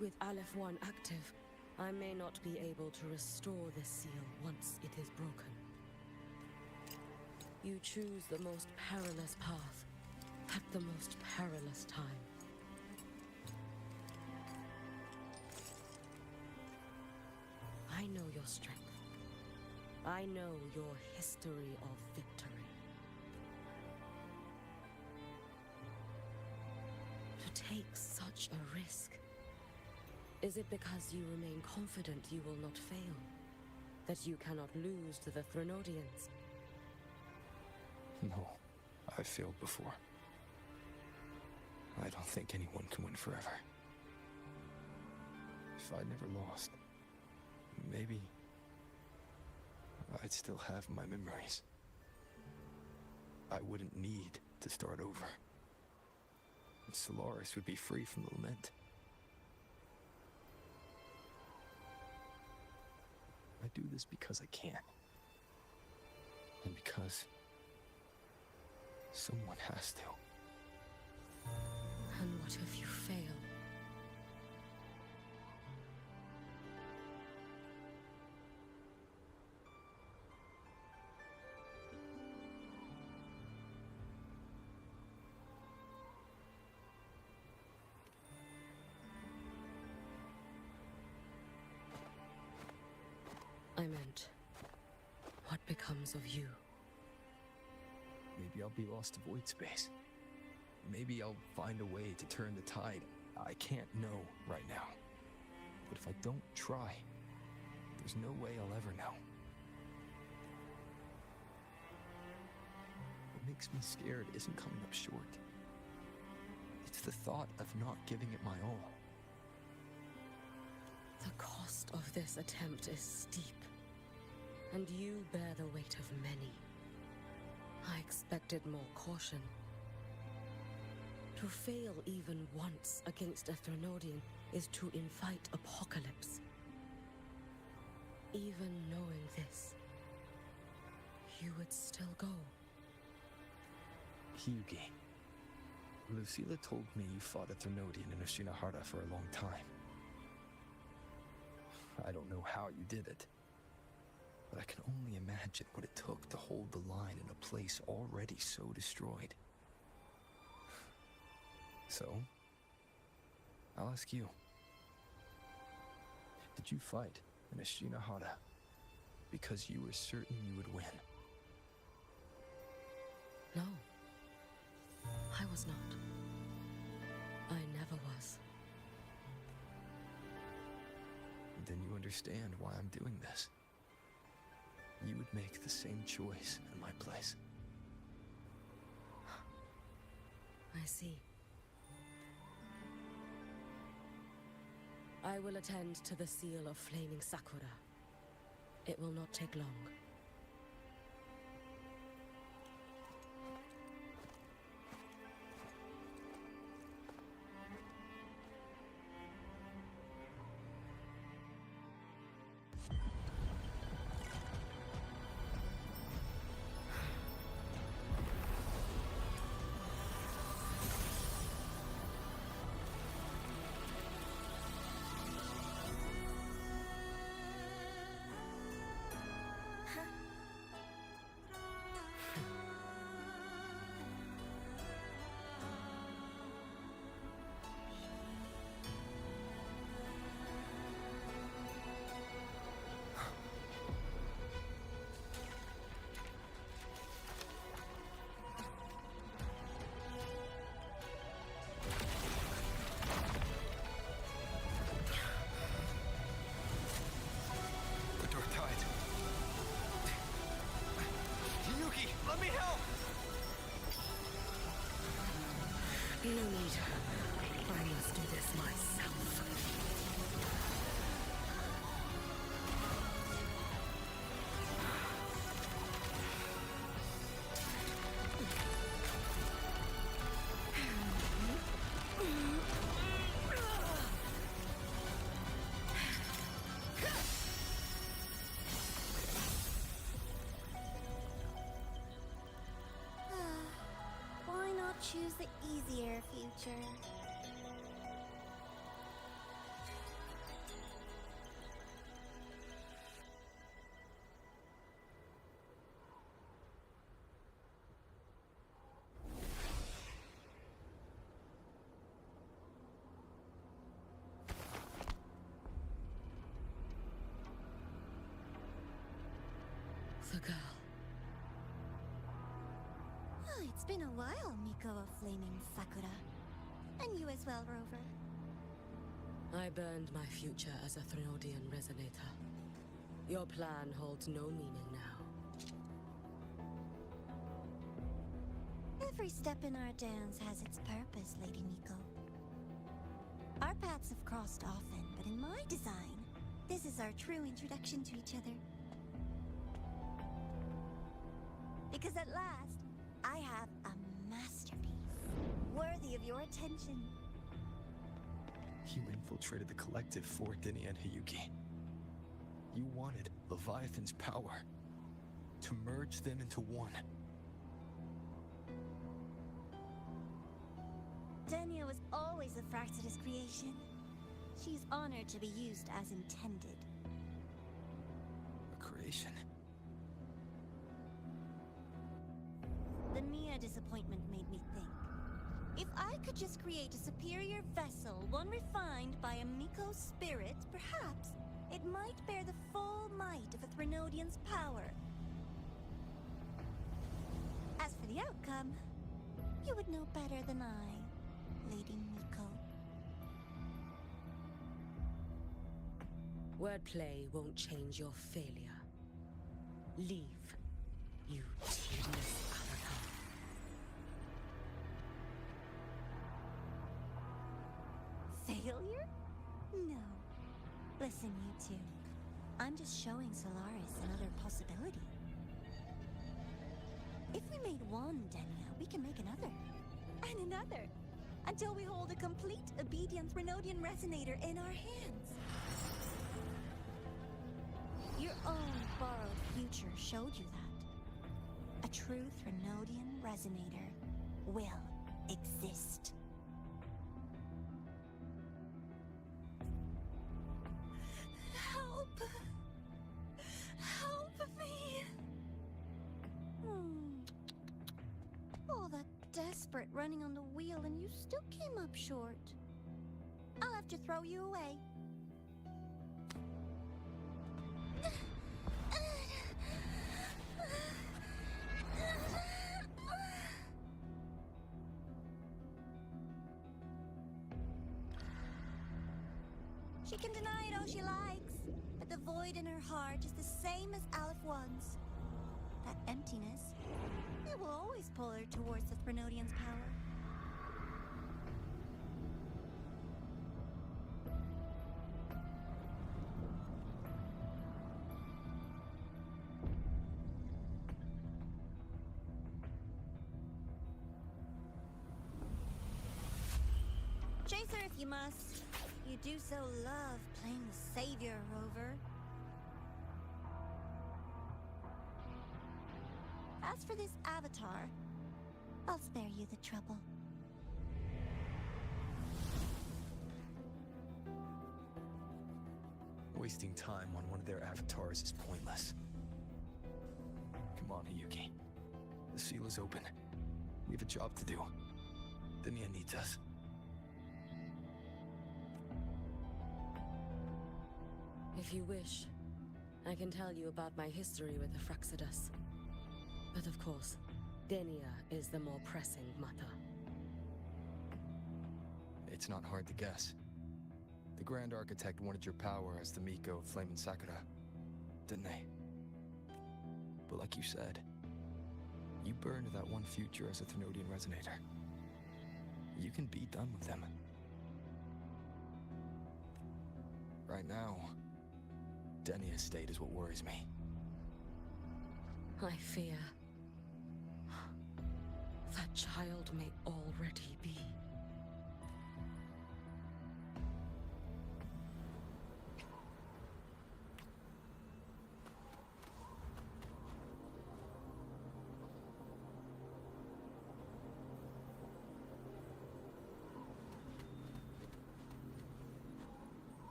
With Aleph 1 active, I may not be able to restore the seal once it is broken. You choose the most perilous path at the most perilous time. I know your strength. I know your history of victory. To take such a risk, is it because you remain confident you will not fail? That you cannot lose to the Threnodians? No, I've failed before. I don't think anyone can win forever. If I'd never lost, maybe I'd still have my memories. I wouldn't need to start over. Solaris would be free from the lament. I do this because I can. And because someone has to. And what if you fail? I meant, what becomes of you? Maybe I'll be lost to void space. Maybe I'll find a way to turn the tide. I can't know right now. But if I don't try, there's no way I'll ever know. What makes me scared isn't coming up short. It's the thought of not giving it my all. The cost of this attempt is steep, and you bear the weight of many. I expected more caution. To fail even once against a Threnodian is to invite apocalypse. Even knowing this, you would still go. Hyugi. Lucilla told me you fought a Threnodian in Ashina-Hara for a long time. I don't know how you did it, but I can only imagine what it took to hold the line in a place already so destroyed. So, I'll ask you. Did you fight in Ashina-Hara because you were certain you would win? No. I was not. I never was. Then you understand why I'm doing this. You would make the same choice in my place. I see. I will attend to the seal of Flaming Sakura. It will not take long. No need. I must do this myself. choose the easier future. The girl. Oh, it's been a while, Miko of Flaming Sakura. And you as well, Rover. I burned my future as a Threnodian resonator. Your plan holds no meaning now. Every step in our dance has its purpose, Lady Miko. Our paths have crossed often, but in my design, this is our true introduction to each other. Because at last, I have a masterpiece, worthy of your attention. You infiltrated the collective for Dini and Hiyuki. You wanted Leviathan's power to merge them into one. Denia was always a Fraxidus creation. She's honored to be used as intended. A creation? The Mia disappointment made me think. If I could just create a superior vessel, one refined by a Miko spirit, perhaps it might bear the full might of a Threnodian's power. As for the outcome, you would know better than I, Lady Miko. Wordplay won't change your failure. Leave, you tedious avatar. Failure? No. Listen, you two. I'm just showing Solaris another possibility. If we made one, Denia, we can make another. And another. Until we hold a complete, obedient Threnodian resonator in our hands. Your own borrowed future showed you that. A true Threnodian resonator will exist. Help! Help me! All that desperate running on the wheel and you still came up short. I'll have to throw you away. She can deny it all she likes, but the void in her heart is the same as Aleph One's. That emptiness, it will always pull her towards the Threnodian's power. Chase her if you must. You do so love playing the savior, Rover. As for this avatar, I'll spare you the trouble. Wasting time on one of their avatars is pointless. Come on, Hiyuki. The seal is open. We have a job to do. Denia needs us. If you wish, I can tell you about my history with the Fraxidus. But of course, Denia is the more pressing matter. It's not hard to guess. The Grand Architect wanted your power as the Miko of Flaming Sakura, didn't they? But like you said, you burned that one future as a Threnodian resonator. You can be done with them. Right now, Denia's state is what worries me. I fear that child may already be.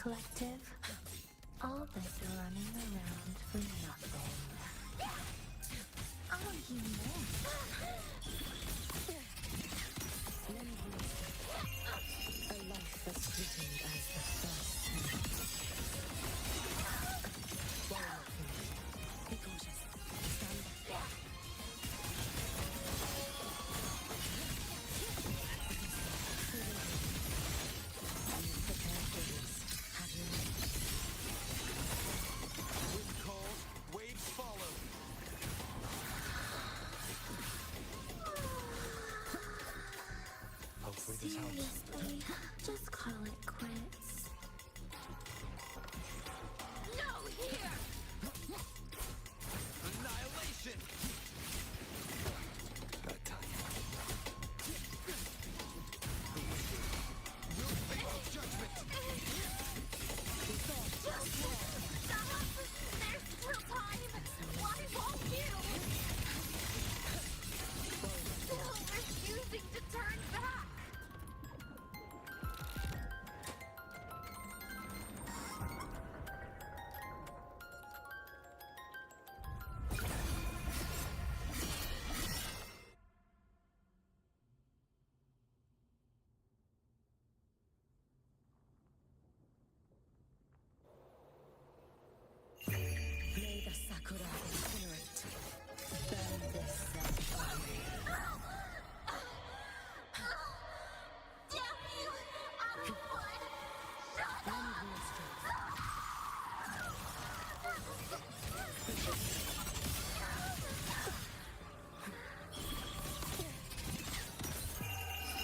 Collective, all this running around for nothing. Oh, you missed. A life as fleeting as the first moment. Warrior King, be cautious. Stand back. Prepare for this. Have your way. Wind calls, waves follow. Hopefully this helps. Seriously, just call it quits. No, here! Annihilation! That time. The wizard will face judgment! Stop! There's still time! Why won't you? Still refusing to turn back! May the Sakura incinerate. Burn this self. Damn you! Out of blood! Shut up!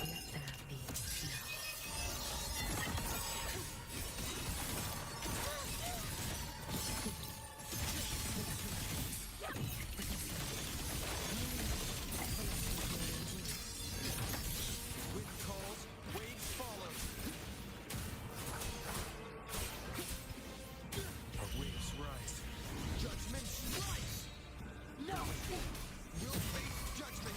Let there be snow. Wind calls, waves follow. Our waves rise. Judgment strikes! No! We'll face judgment!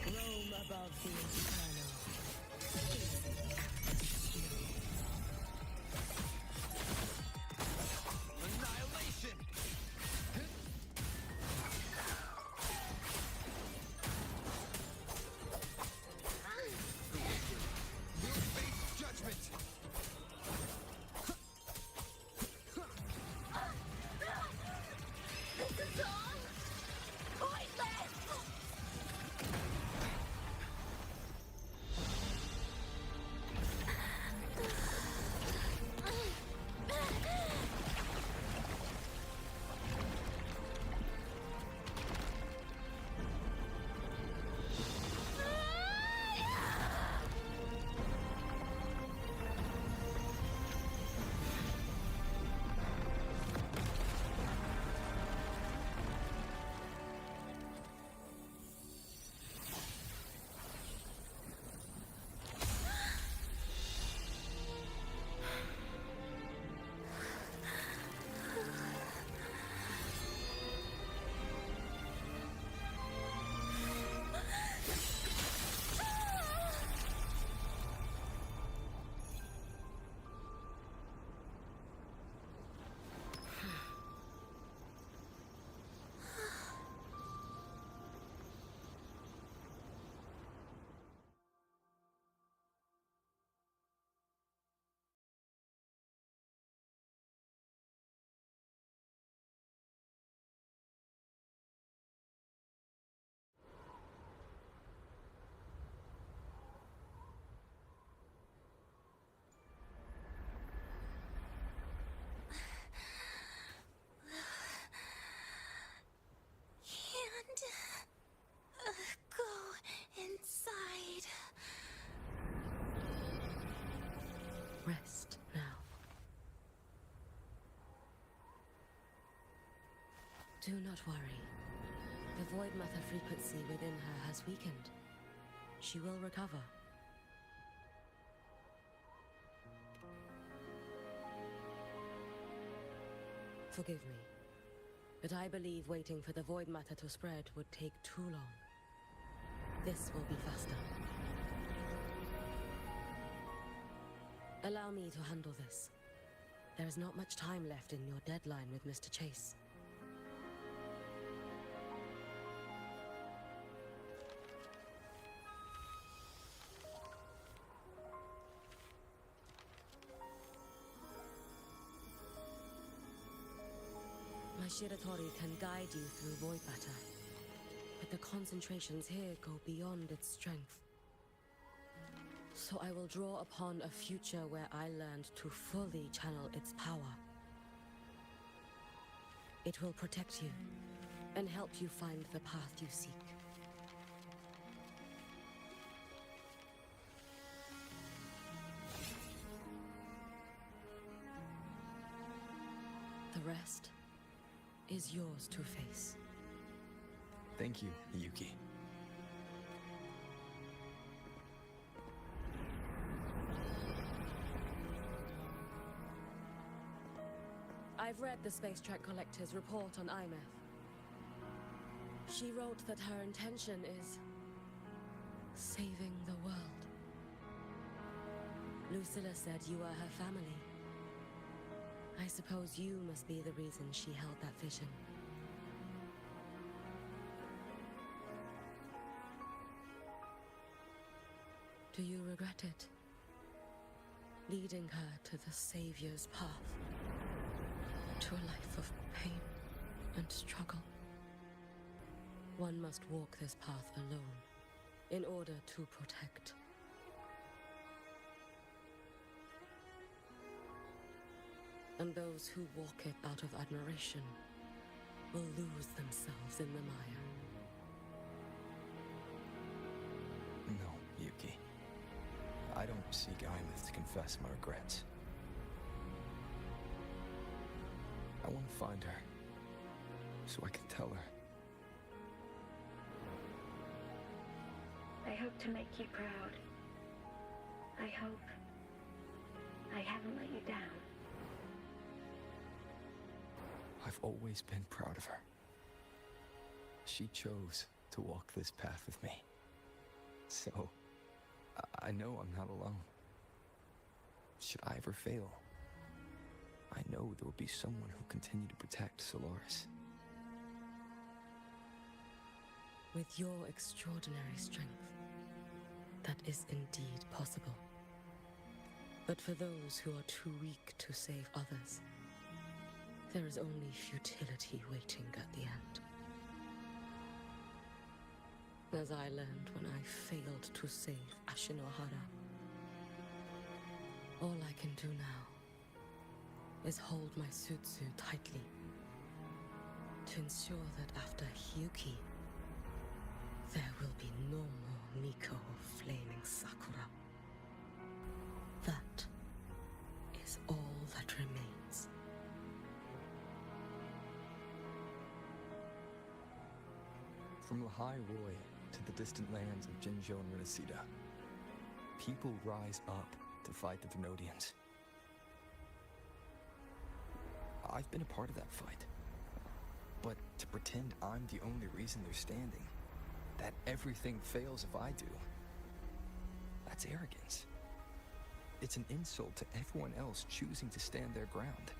Roam above the eternal. Annihilation! We'll face judgment! This is all pointless! Go inside. Rest now. Do not worry. The void matter frequency within her has weakened. She will recover. Forgive me, but I believe waiting for the void matter to spread would take too long. This will be faster. Allow me to handle this. There is not much time left in your deadline with Mr. Chase. My Shiratori can guide you through void matter, but the concentrations here go beyond its strength. So I will draw upon a future where I learned to fully channel its power. It will protect you and help you find the path you seek. The rest is yours to face. Thank you, Yuki. I've read the Space Trek Collector's report on IMF. She wrote that her intention is saving the world. Lucilla said you are her family. I suppose you must be the reason she held that vision. Do you regret it? Leading her to the Savior's path? To a life of pain and struggle? One must walk this path alone in order to protect. And those who walk it out of admiration will lose themselves in the mire. No, Yuki. I don't seek Imeth to confess my regrets. I want to find her, so I can tell her. I hope to make you proud. I hope I haven't let you down. I've always been proud of her. She chose to walk this path with me. So, I know I'm not alone. Should I ever fail, I know there will be someone who'll continue to protect Solaris. With your extraordinary strength, that is indeed possible. But for those who are too weak to save others, there is only futility waiting at the end. As I learned when I failed to save Ashinohara. All I can do now is hold my Sutsu tightly to ensure that after Hyuki, there will be no more Miko of Flaming Sakura. That is all that remains. From Lahai Roy to the distant lands of Jinzhou and Renacida, people rise up to fight the Vernodians. I've been a part of that fight. But to pretend I'm the only reason they're standing, that everything fails if I do, that's arrogance. It's an insult to everyone else choosing to stand their ground.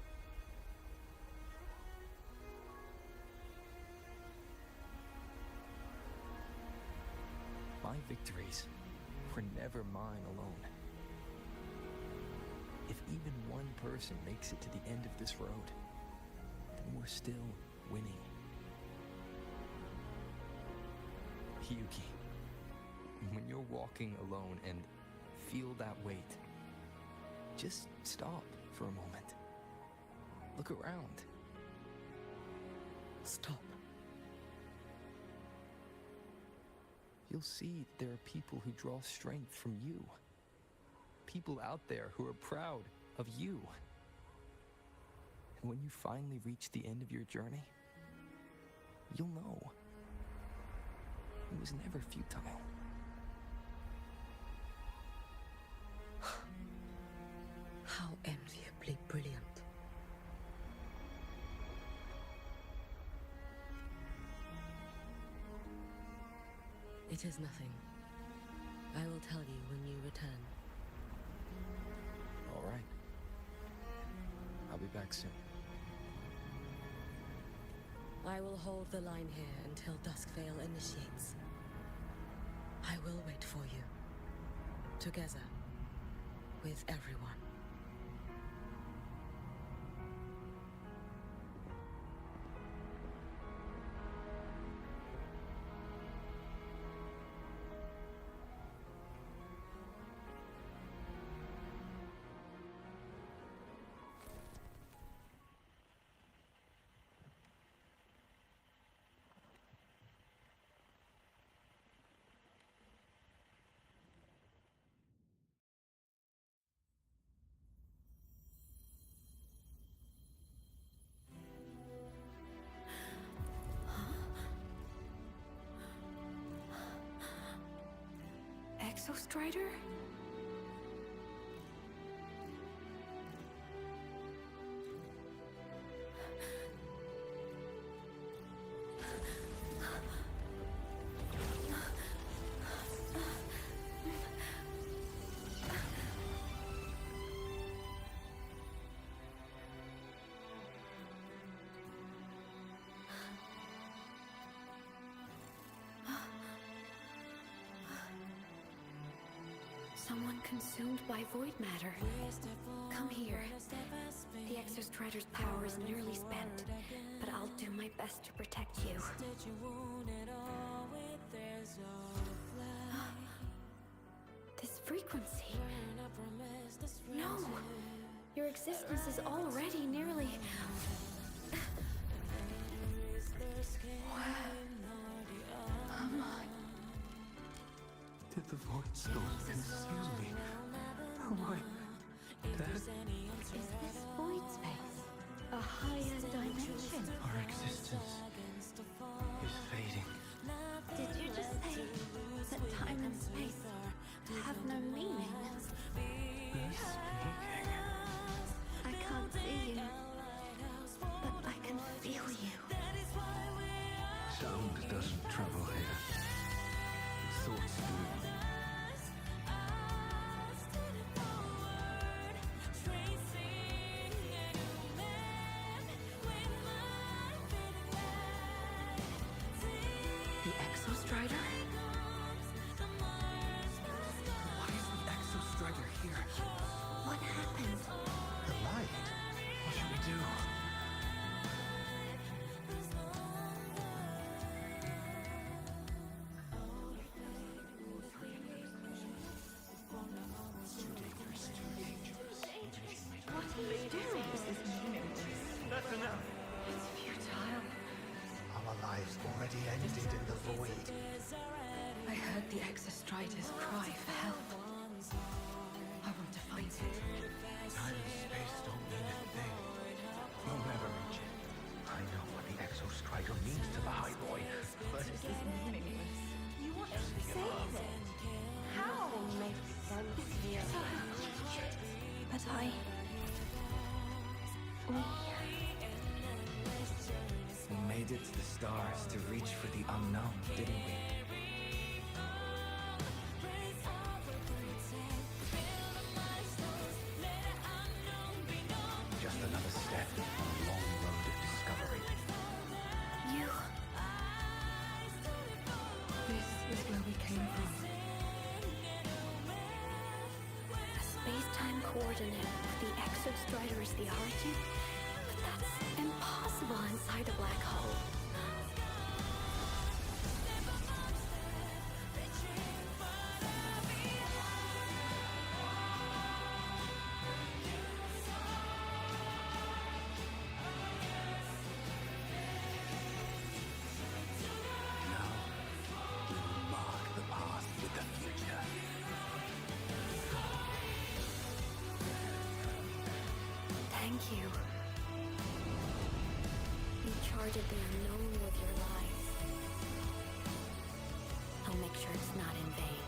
My victories were never mine alone. If even one person makes it to the end of this road, then we're still winning. Hyuki, when you're walking alone and feel that weight, just stop for a moment. Look around. Stop. You'll see there are people who draw strength from you. People out there who are proud of you. And when you finally reach the end of your journey, you'll know. It was never futile. How enviably brilliant. It is nothing. I will tell you when you return. All right. I'll be back soon. I will hold the line here until Duskvale initiates. I will wait for you. Together. With everyone. Exostrider? Someone consumed by void matter. Come here. The Exostrider's power is nearly spent, but I'll do my best to protect you. This frequency. No! Your existence is already nearly... Where am I? Did the void storm consume me? Am I dead? Is this void space a higher dimension? Our existence is fading. Did you just say that time and space have no meaning? They're speaking. I can't see you, but I can feel you. Sound doesn't travel here. Thoughts do. The Exostrider? Why is the Exostrider here? What happened? The light. What should we do? What are you doing? That's enough. It's futile. Our lives already ended in the void. I heard the Exostrider's cry for help. I want to find it. Time and space don't mean a thing. You'll never reach it. I know what the Exostrider means to the High Boy, but it is meaningless. You want to save it? How makes sense here? But We made it to the stars to reach for the unknown, didn't we? Just another step on a long road of discovery. you... This is where we came from. A space-time coordinate. The Exostrider is the origin? But that's impossible inside a black hole. Now, we will mark the path with the future. Thank you. You charted the unknown with your lives. I'll make sure it's not in vain.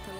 The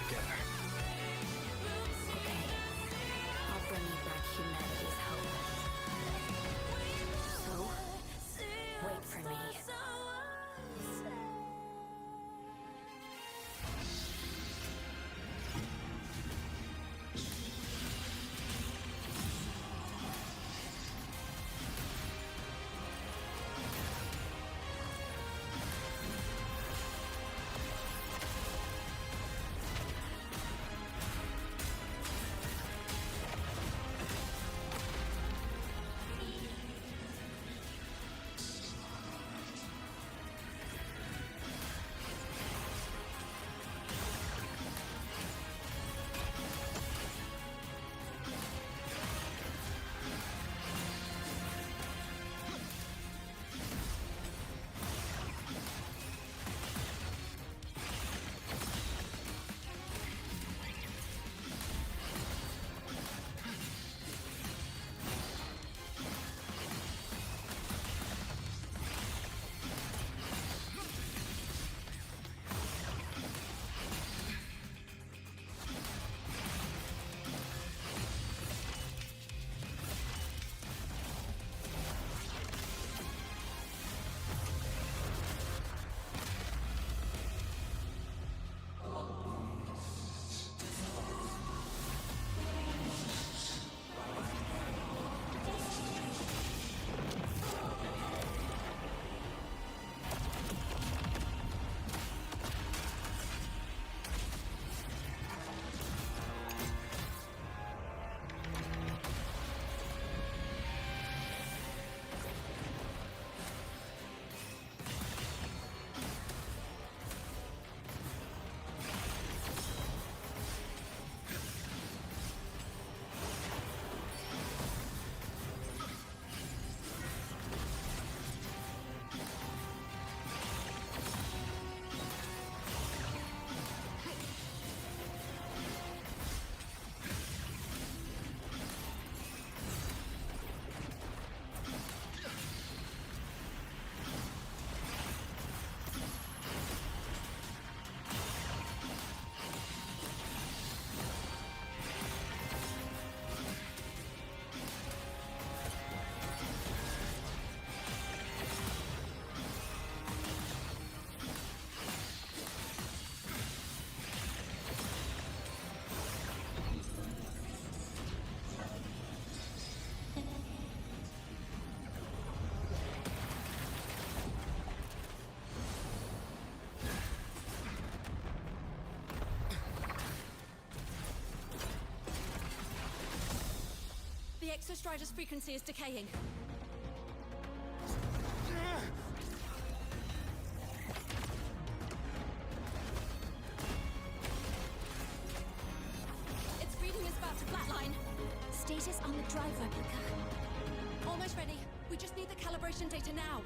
together. Okay. I'll bring you back humanity's hope. So, wait for me. The Exostrider's frequency is decaying. Its reading is about to flatline. Status on the drive replica. Almost ready. We just need the calibration data now.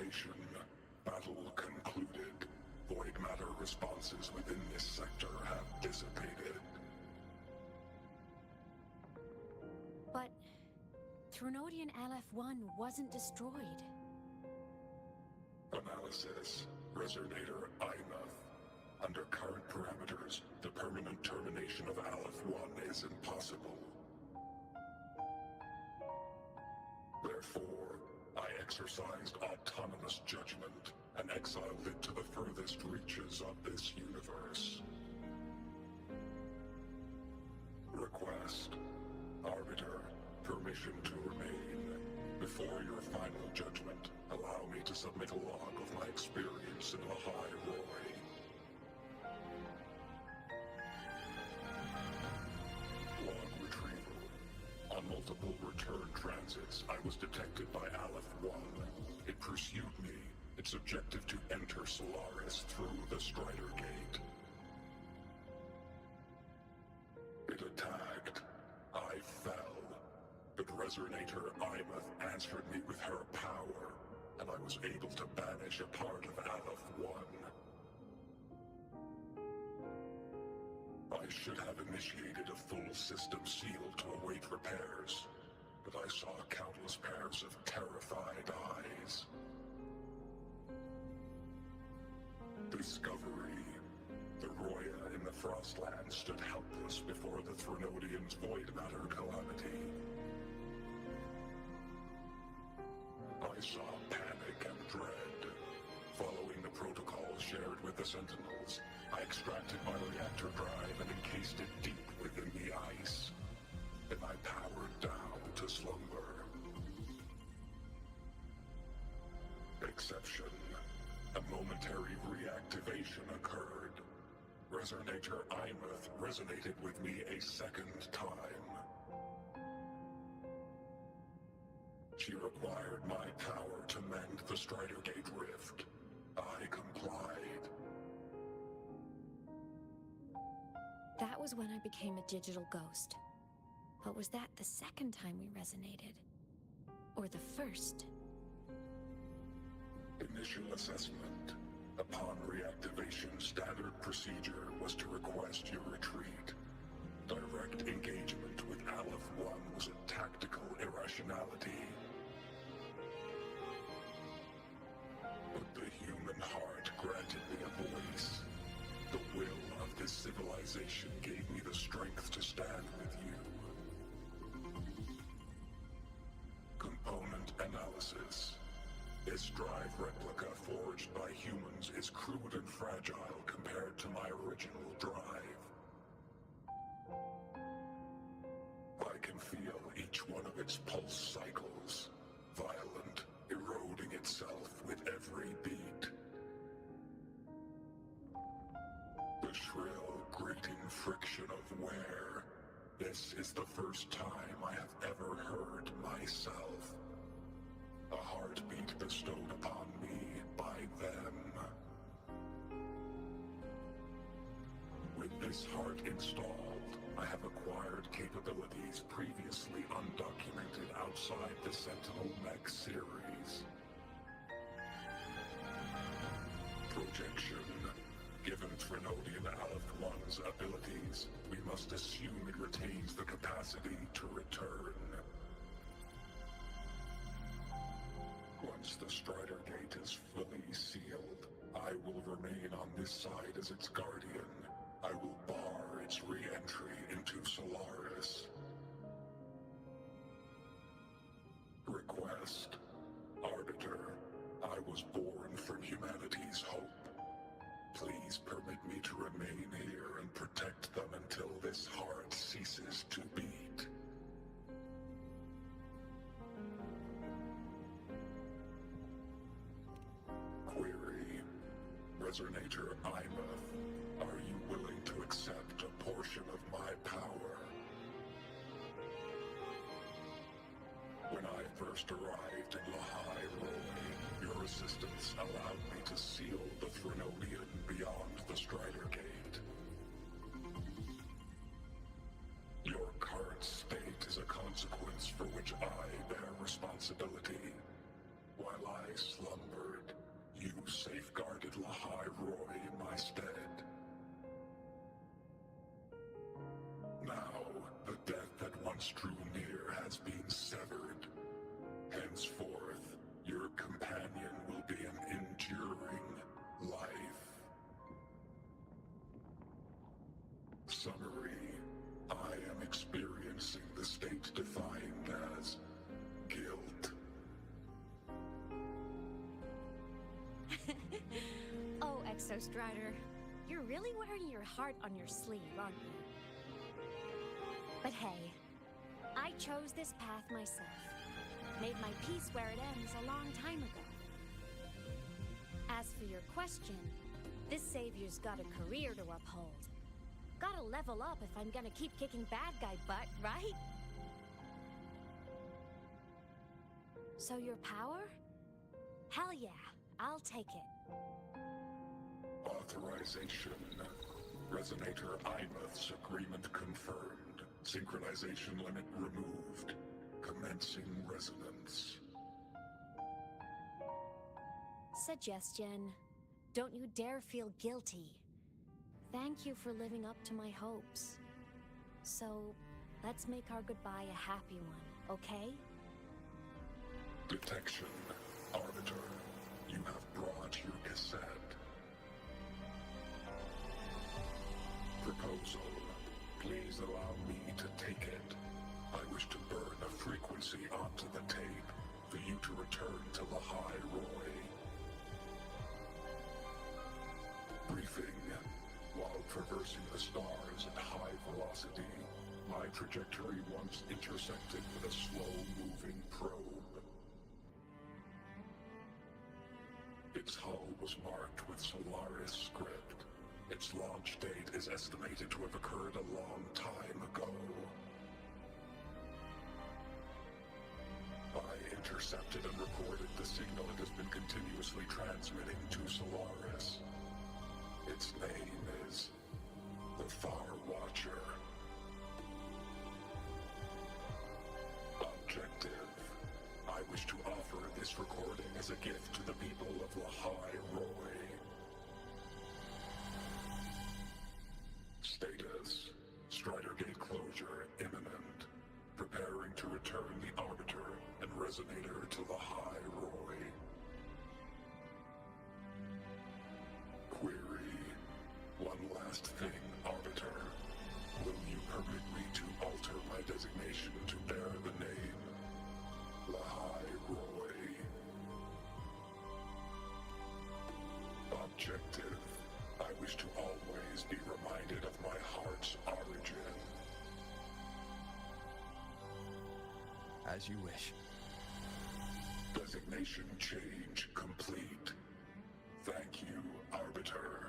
confirmation. Battle concluded. Void matter responses within this sector have dissipated. But Thrunodian LF-1 wasn't destroyed. Analysis. Resonator Imuth. Under current parameters, the permanent termination of LF-1 is impossible. Therefore, I exercised autonomous judgment and exiled it to the furthest reaches of this universe. Request. Arbiter, permission to remain. Before your final judgment, allow me to submit a log of my experience in the High Roy. Log retrieval. On multiple return transits, I was detected by Aleph-1. It pursued me, its objective to enter Solaris through the Strider Gate. It attacked. I fell. But Resonator Imuth answered me with her power, and I was able to banish a part of Aleph-1. I should have initiated a full system seal to await repairs, but I saw countless pairs of terrified eyes. Discovery. The Roya in the Frostland stood helpless before the Thrunodians' void matter calamity. I saw panic and dread. Following the protocols shared with the Sentinels, I extracted my reactor drive and encased it deep within the ice. Then I powered down to slumber. Exception. A momentary reactivation occurred. Resonator Imuth resonated with me a second time. She required my power to mend the Strider Gate rift. I complied. That was when I became a digital ghost. But was that the second time we resonated? Or the first? Initial assessment. Upon reactivation, standard procedure was to request your retreat. Direct engagement with Aleph-1 was a tactical irrationality. But the human heart granted me a voice. The will of this civilization gave me the strength to stand with you. Component analysis. This drive replica forged by humans is crude and fragile compared to my original drive. I can feel each one of its pulse cycles, violent, eroding itself with every beat. The shrill, grating friction of wear. This is the first time I have ever heard myself. A heartbeat bestowed upon me by them. With this heart installed, I have acquired capabilities previously undocumented outside the Sentinel Mech series. Projection. Given Thrunodian Aleph-1's abilities, we must assume it retains the capacity to return. Once the Strider Gate is fully sealed, I will remain on this side as its guardian. I will bar its re-entry into Solaris. Request. Arbiter, I was born from humanity's hope. Please permit me to remain here and protect them until this heart ceases to beat. Query. Resonator Imuth, are you willing to accept a portion of my power? When I first arrived in the High Roy, your assistance allowed me to seal the Thrunodian beyond the Strider Gate. Your current state is a consequence for which I bear responsibility. While I slumbered, Lahai Roy in my stead. Now, the death that once drew near has been severed. Henceforth, your companion will be an enduring life. Summary: I am experiencing the state defined as guilt. Oh, Exostrider, you're really wearing your heart on your sleeve, aren't you? But hey, I chose this path myself. Made my peace where it ends a long time ago. As for your question, this savior's got a career to uphold. Gotta level up if I'm gonna keep kicking bad guy butt, right? So your power? Hell yeah, I'll take it. Authorization. Resonator Imeth's agreement confirmed. Synchronization limit removed. Commencing resonance. Suggestion. Don't you dare feel guilty. Thank you for living up to my hopes. So, let's make our goodbye a happy one, okay? Detection. Arbiter, you have brought your cassette. Proposal. Please allow me to take it. I wish to burn a frequency onto the tape for you to return to Lahai Roy. Briefing. While traversing the stars at high velocity, my trajectory once intersected with a slow-moving probe. Its hull was marked with Solaris script. Its launch date is estimated to have occurred a long time ago. I intercepted and recorded the signal it has been continuously transmitting to Solaris. Its name is the Far Watcher. Objective. I wish to offer this recording as a gift to the people of Lahai Roy. Status. Strider Gate closure imminent. Preparing to return the Arbiter and Resonator to Lahai Roy. Query. One last thing, Arbiter. Will you permit me to alter my designation to bear the name Lahai Roy? Objective. I wish to always be reminded of my heart's origin. As you wish. Designation change complete. Thank you, Arbiter.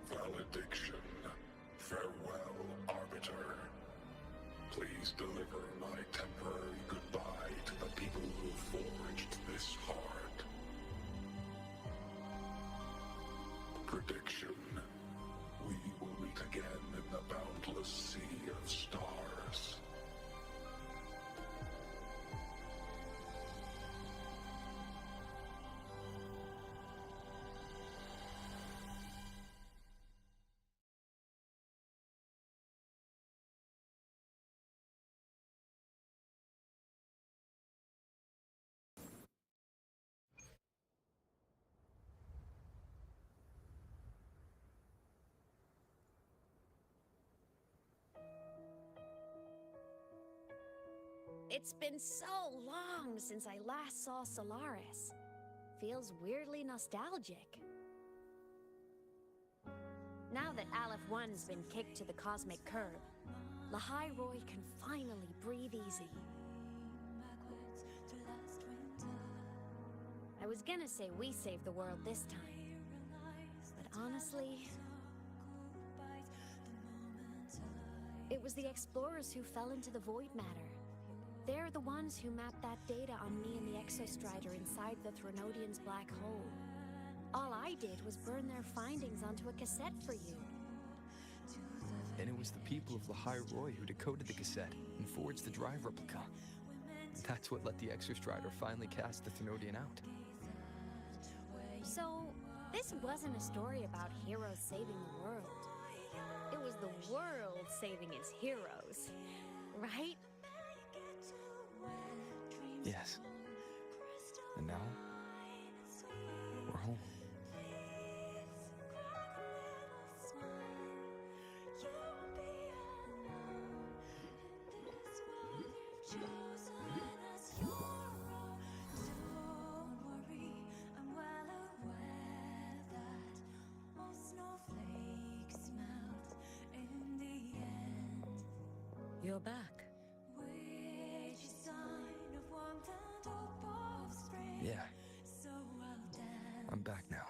Valediction. Farewell, Arbiter. Please deliver my temporary goodbye to the people who forged this heart. Prediction. We will meet again in the boundless sea of stars. It's been so long since I last saw Solaris. Feels weirdly nostalgic. Now that Aleph 1's been kicked to the cosmic curb, Lahai Roy can finally breathe easy. I was gonna say we saved the world this time, but honestly, it was the explorers who fell into the void matter. They're the ones who mapped that data on me and the Exostrider inside the Threnodian's black hole. All I did was burn their findings onto a cassette for you. And it was the people of Lahai Roy who decoded the cassette and forged the drive replica. That's what let the Exostrider finally cast the Thenodian out. So, this wasn't a story about heroes saving the world. It was the world saving its heroes, right? Yes. And now, we're home. You're back. Yeah. I'm back now.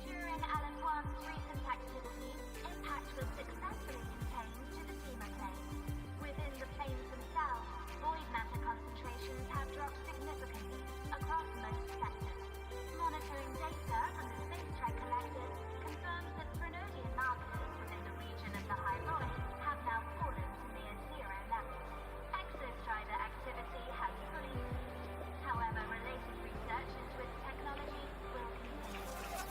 During LF1's recent activity, impact was successfully contained to the Seema plane. Within the planes themselves, void matter concentrations have dropped significantly across most sectors. Monitoring data from the space trek collectors confirms that Thenodian markers within the region of the High Void have now fallen to near zero levels. Exostrider activity has fully ceased. However, related research into its technology will continue.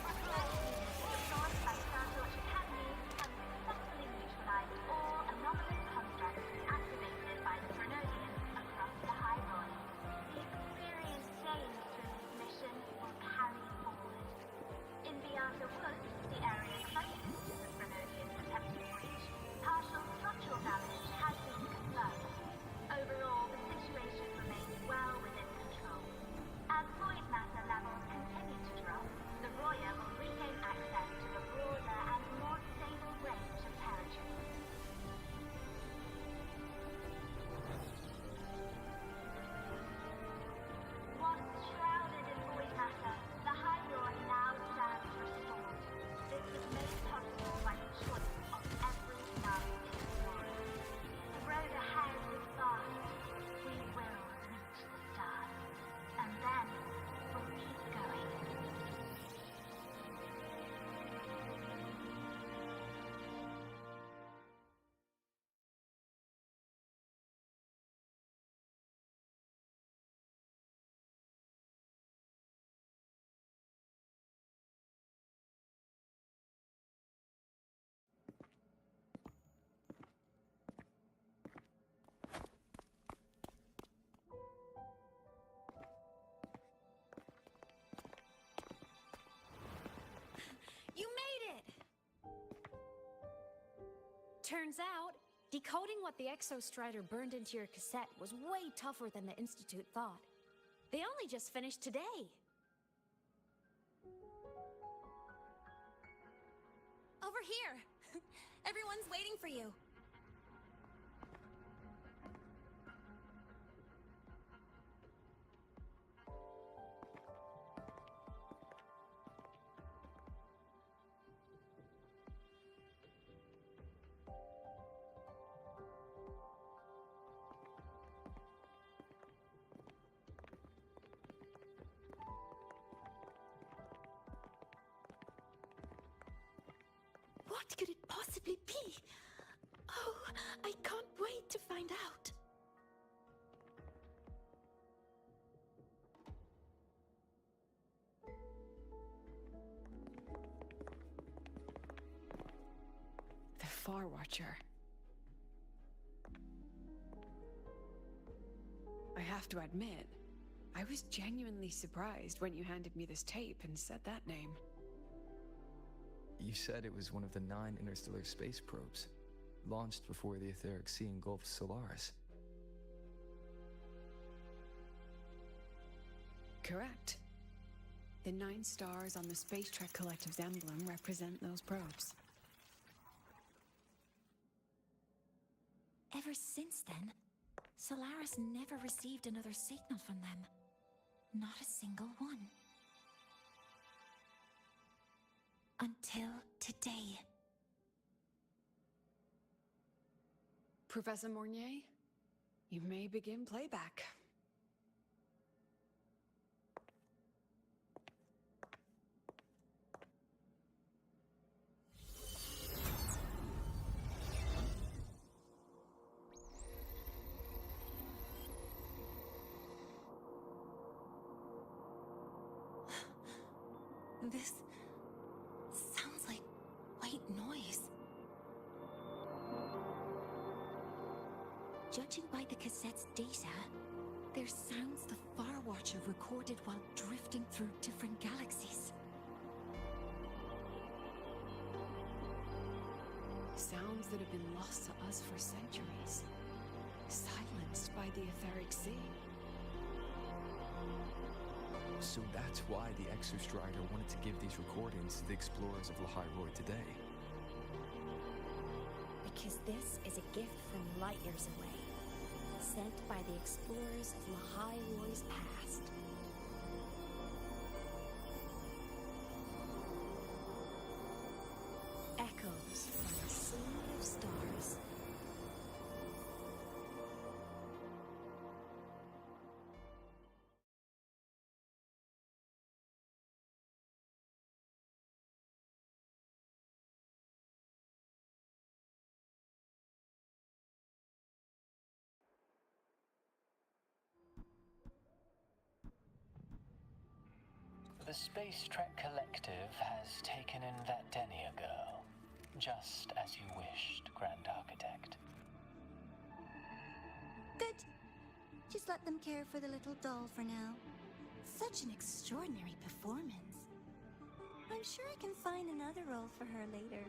Research units deployed by Startorch Academy have successfully neutralized all anomalous constructs activated by the Thenodian across the High Void. The experience gained through this mission will carry forward. In Beata Woods, the area closest to the Thenodian's attempted breach, partial structural damage has been confirmed. Overall, the situation remains well within control. As void matter levels continue to drop, the Roya will regain access to a broader and more stable range of territory. Once shrouded in void matter, the High Roy now stands restored. This was made possible by the choice of every young explorer. The road ahead is vast. We will reach the stars. And then we'll keep going. You made it! Turns out, decoding what the Exostrider burned into your cassette was way tougher than the Institute thought. They only just finished today. Over here! Everyone's waiting for you. What could it possibly be? Oh, I can't wait to find out. The Far Watcher. I have to admit, I was genuinely surprised when you handed me this tape and said that name. You said it was one of the 9 interstellar space probes, launched before the etheric sea engulfed Solaris. Correct. The 9 stars on the Space Trek Collective's emblem represent those probes. Ever since then, Solaris never received another signal from them. Not a single one. Until today. Professor Mornier, you may begin playback. This sounds like white noise. Judging by the cassette's data, they're sounds the Far Watcher recorded while drifting through different galaxies. Sounds that have been lost to us for centuries. Silenced by the etheric sea. So that's why the Exostrider wanted to give these recordings to the explorers of Lahai today. Because this is a gift from light years away, sent by the explorers of Lahai past. Echoes from a sea of stars. The Space Trek Collective has taken in that Denia girl, just as you wished, Grand Architect. Good. Just let them care for the little doll for now. Such an extraordinary performance. I'm sure I can find another role for her later.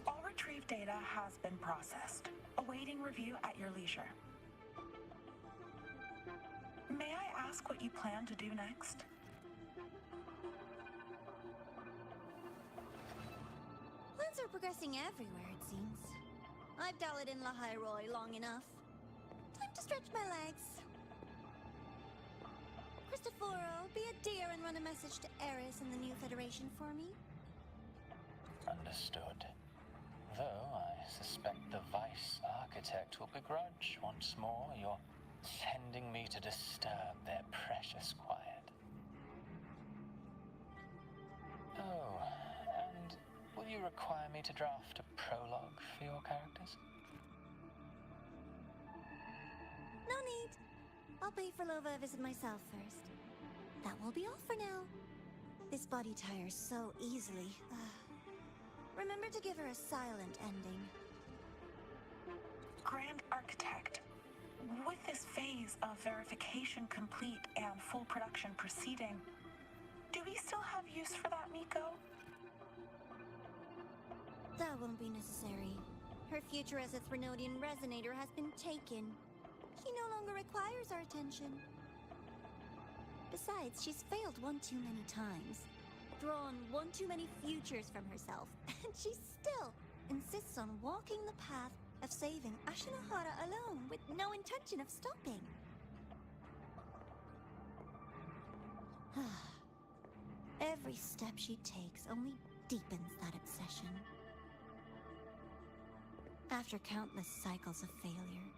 All retrieved data has been processed, awaiting review at your leisure. May I ask what you plan to do next? Plans are progressing everywhere, it seems. I've dallied in Lahai long enough. Time to stretch my legs. Cristoforo, be a dear and run a message to Eris and the new Federation for me. Understood. Though I suspect the Vice Architect will begrudge once more your sending me to disturb their precious quiet. Oh, and will you require me to draft a prologue for your characters? No need. I'll pay for Lova a visit myself first. That will be all for now. This body tires so easily. Remember to give her a silent ending. Grand Architect, with this phase of verification complete and full production proceeding, do we still have use for that Miko? That won't be necessary. Her future as a Threnodian resonator has been taken. She no longer requires our attention. Besides, she's failed one too many times, drawn one too many futures from herself, and she still insists on walking the path of saving Ashinahara alone with no intention of stopping. Every step she takes only deepens that obsession. After countless cycles of failure,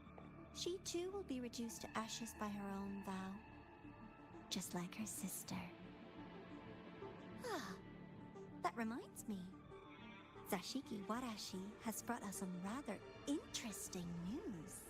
she too will be reduced to ashes by her own vow, just like her sister. That reminds me. Zashiki Warashi has brought us some rather interesting news.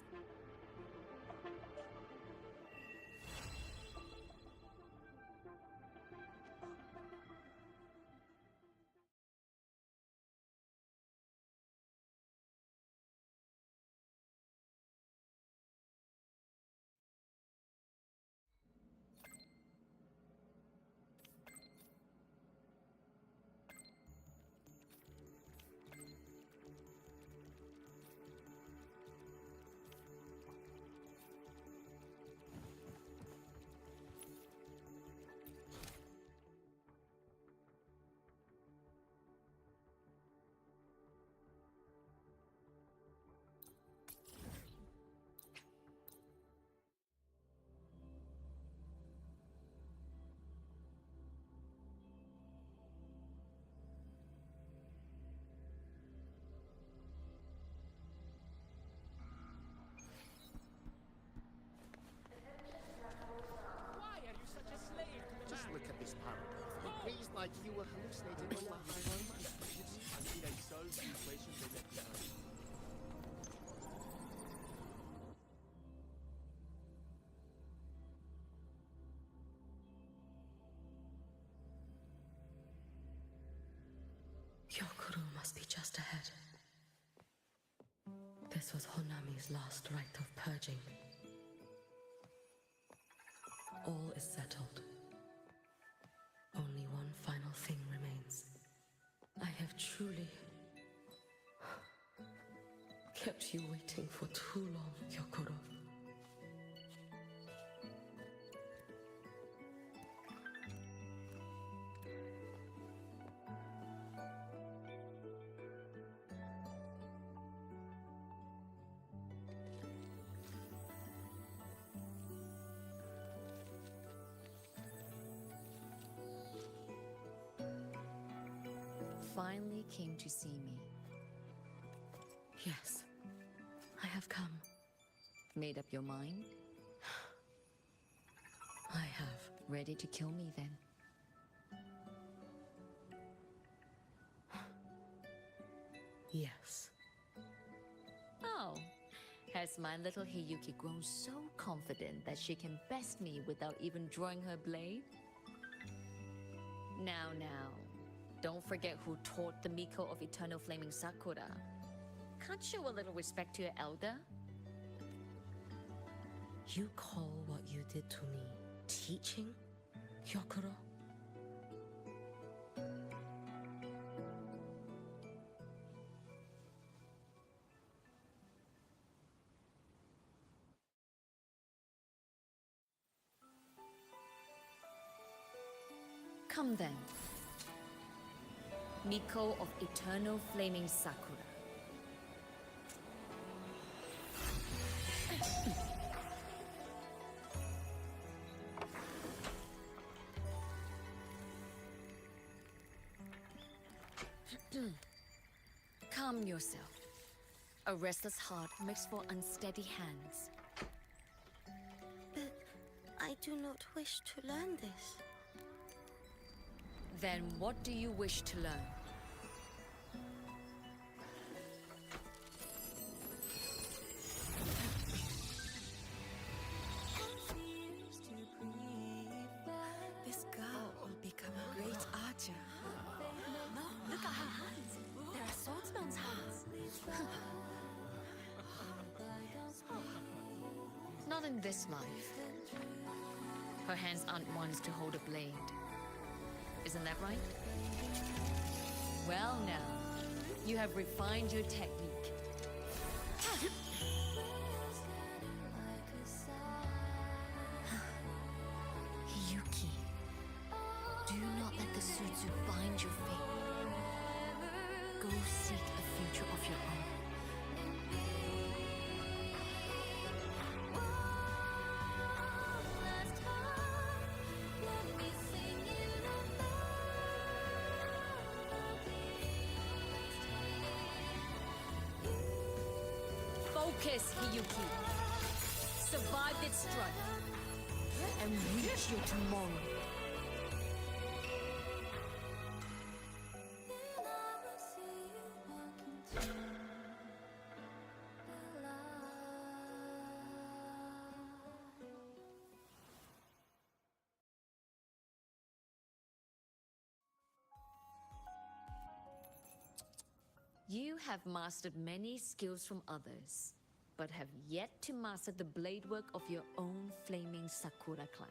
this paragraph. It reads like you were hallucinating all that time. I need a so few questions in that time. Hyokuro must be just ahead. This was Honami's last rite of purging. All is settled. Only one final thing remains. I have truly kept you waiting for too long, Hyokuro. Finally came to see me. Yes, I have come. Made up your mind? I have. Ready to kill me then? Yes. Oh, has my little Hiyuki grown so confident that she can best me without even drawing her blade? Now, don't forget who taught the Miko of Eternal Flaming Sakura. Can't show a little respect to your elder? You call what you did to me teaching, Hyokuro? Come then. Miko of Eternal Flaming Sakura. Calm yourself. A restless heart makes for unsteady hands. But I do not wish to learn this. Then what do you wish to learn? This girl will become a great archer. No, look at her hands. There are swordsman's hands. Not in this life. Her hands aren't ones to hold a blade. Isn't that right? Well now, you have refined your technique. Hiyuki, do not let the Suzu bind your fate. Go seek a future of your own. Focus, Hiyuki. Survive its strife. And reach your tomorrow. You have mastered many skills from others, but have yet to master the blade work of your own flaming Sakura clan.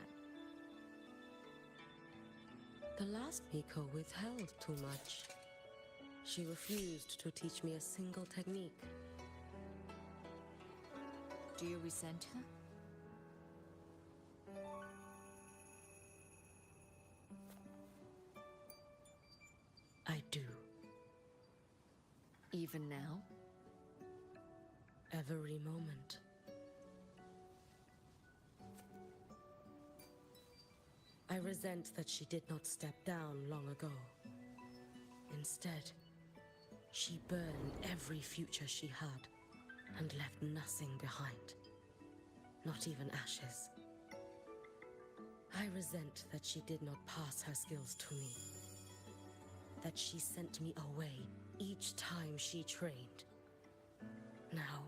The last Miko withheld too much. She refused to teach me a single technique. Do you resent her? I do. Even now? Every moment. I resent that she did not step down long ago. Instead, she burned every future she had and left nothing behind. Not even ashes. I resent that she did not pass her skills to me. That she sent me away each time she trained. Now,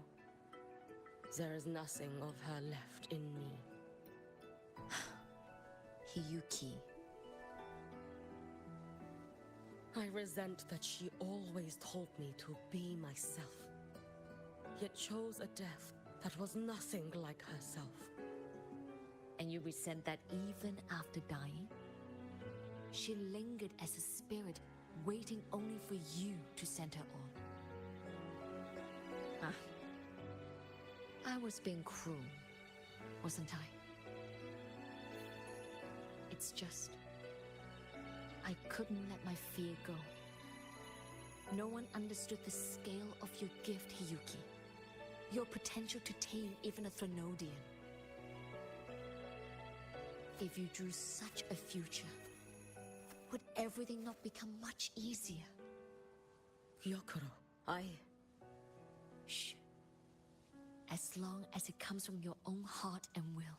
there is nothing of her left in me. Hiyuki. I resent that she always told me to be myself, yet chose a death that was nothing like herself. And you resent that even after dying? She lingered as a spirit, waiting only for you to send her on. I was being cruel, wasn't I? It's just, I couldn't let my fear go. No one understood the scale of your gift, Hiyuki. Your potential to tame even a Threnodian. If you drew such a future, would everything not become much easier? Gyokuro, Shh. As long as it comes from your own heart and will,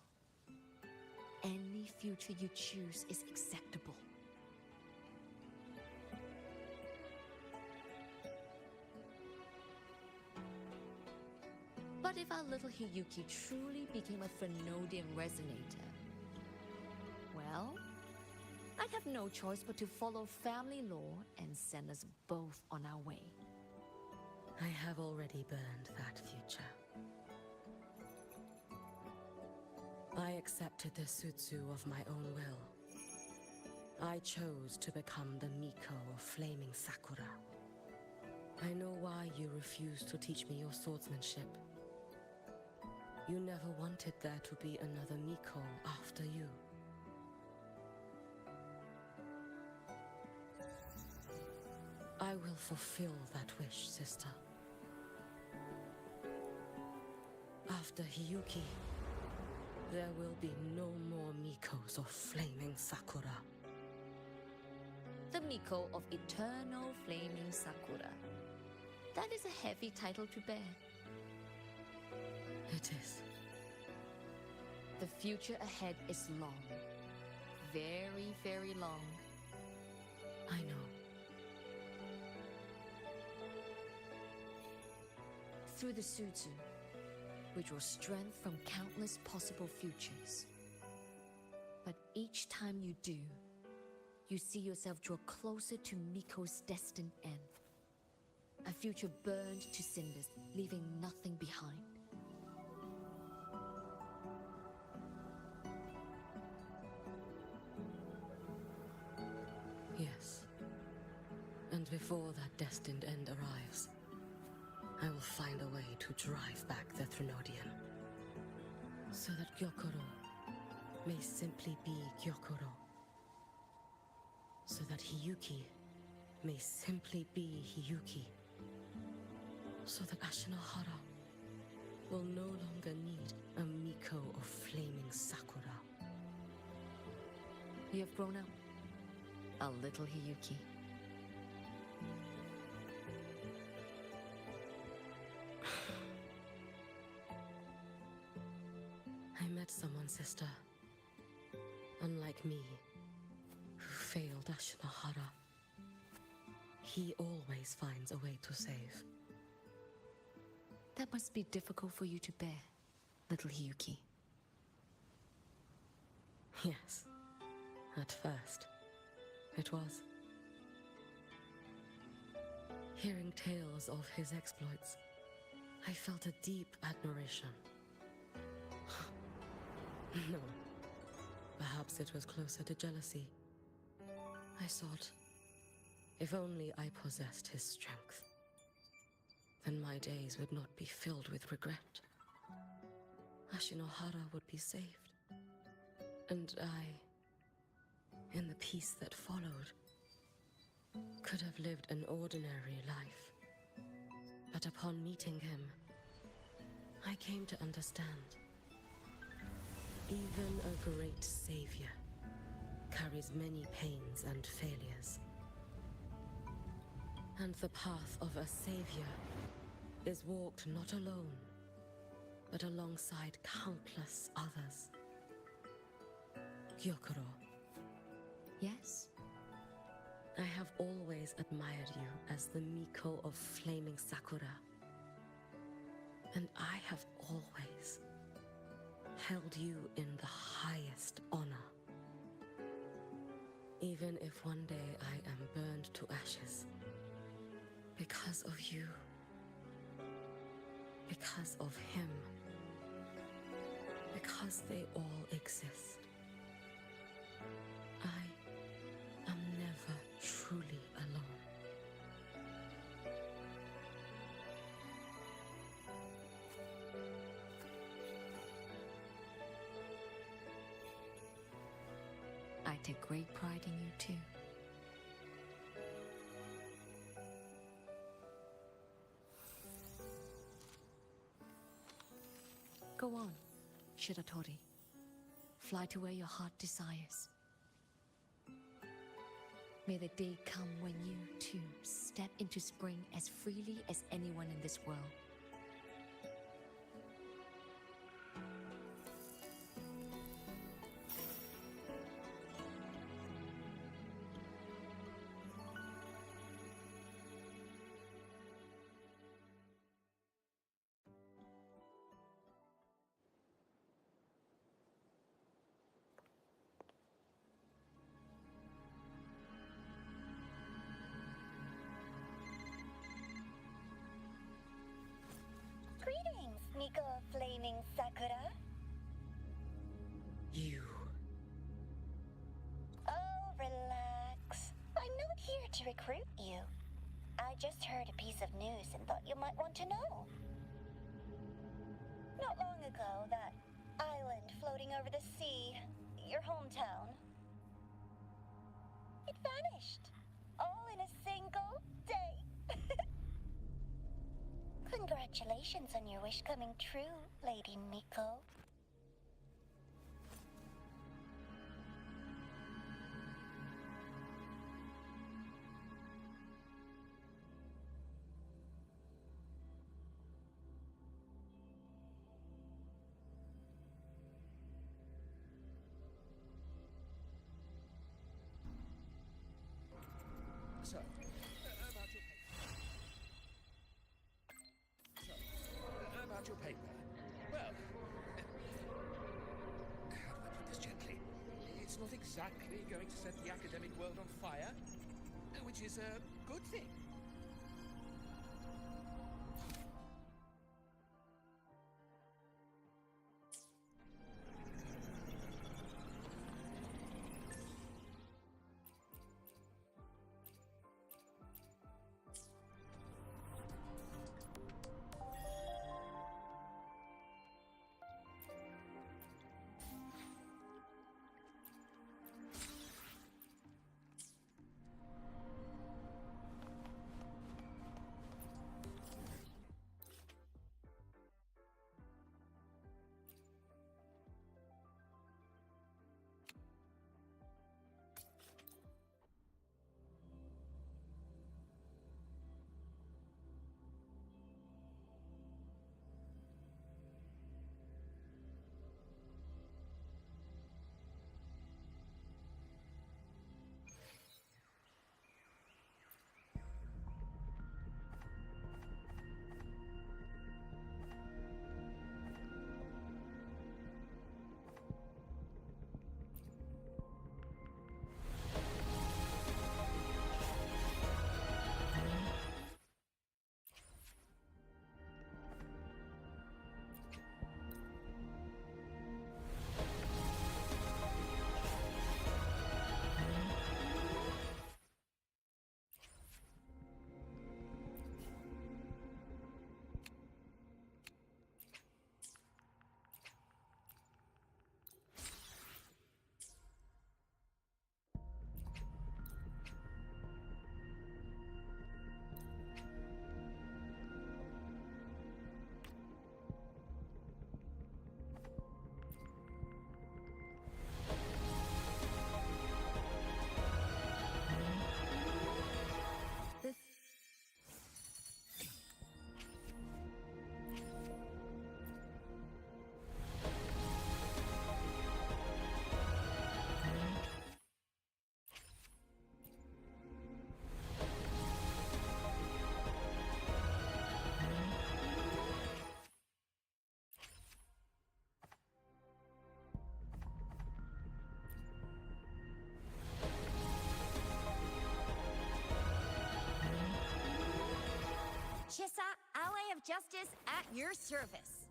any future you choose is acceptable. But if our little Hiyuki truly became a Threnodian resonator, well, I'd have no choice but to follow family law and send us both on our way. I have already burned that future. I accepted the Sutsu of my own will. I chose to become the Miko of Flaming Sakura. I know why you refused to teach me your swordsmanship. You never wanted there to be another Miko after you. I will fulfill that wish, sister. After Hiyuki, there will be no more Mikos of Flaming Sakura. The Miko of Eternal Flaming Sakura. That is a heavy title to bear. It is. The future ahead is long. Very, very long. I know. Through the Sutsu, we draw strength from countless possible futures. But each time you do, you see yourself draw closer to Miko's destined end. A future burned to cinders, leaving nothing behind. Yes. And before that destined end arrives, I will find a way to drive back the Threnodian. So that Gyokuro may simply be Gyokuro. So that Hiyuki may simply be Hiyuki. So that Ashinohara will no longer need a Miko of Flaming Sakura. You have grown up, a little Hiyuki. I met someone, sister. Unlike me, who failed Ashinohara. He always finds a way to save. That must be difficult for you to bear, little Hiyuki. Yes. At first, it was. Hearing tales of his exploits, I felt a deep admiration. No. Perhaps it was closer to jealousy. I thought, if only I possessed his strength, then my days would not be filled with regret. Ashinohara would be saved. And I, in the peace that followed, could have lived an ordinary life. But upon meeting him, I came to understand. Even a great savior carries many pains and failures. And the path of a savior is walked not alone, but alongside countless others. Gyokuro, Yes? I have always admired you as the Miko of flaming Sakura. And I have always held you in the highest honor. Even if one day I am burned to ashes, because of you, because of him, because they all exist, I am never truly alone. I take great pride in you too. Go on, Shiratori. Fly to where your heart desires. May the day come when you, too, step into spring as freely as anyone in this world. Greetings, Miko of Flaming Sakura. You. Oh, relax. I'm not here to recruit you. I just heard a piece of news and thought you might want to know. Not long ago, that island floating over the sea, your hometown, it vanished. All in a single day. Congratulations on your wish coming true, Lady Miko. So, about your paper. Well, how do I put this gently? It's not exactly going to set the academic world on fire, which is a good thing. justice at your service.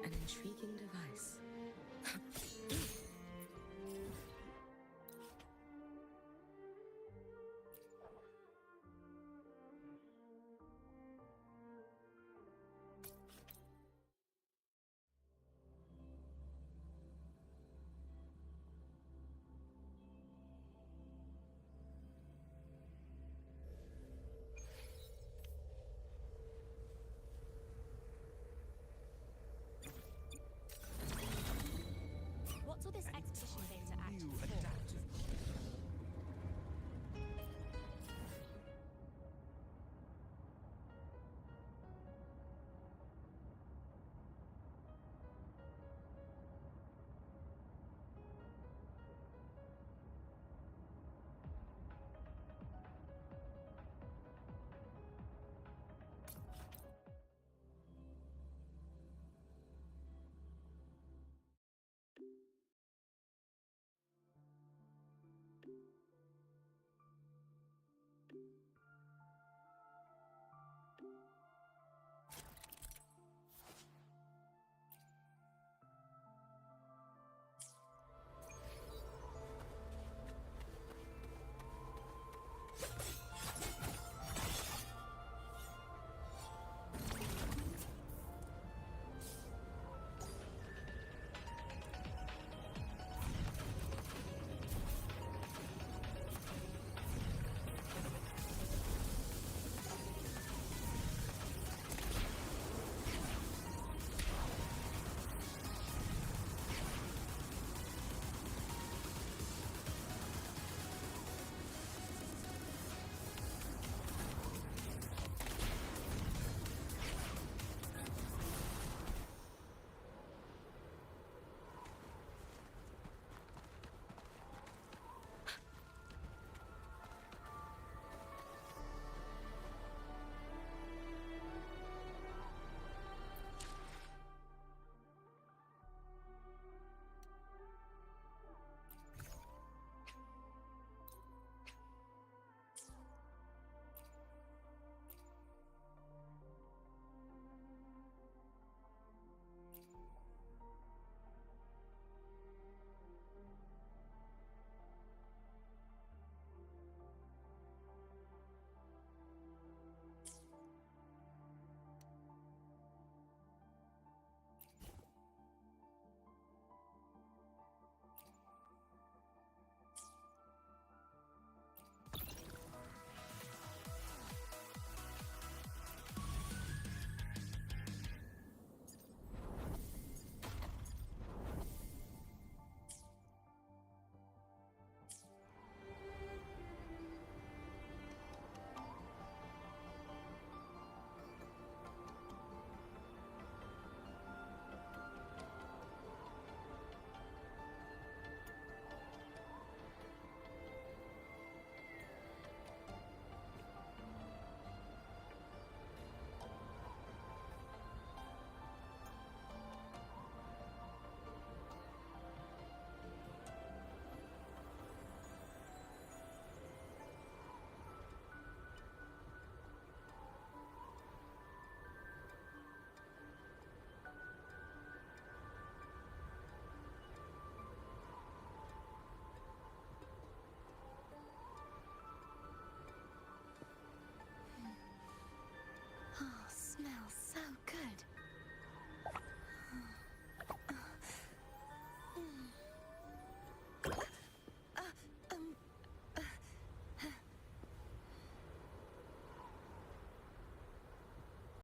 An intriguing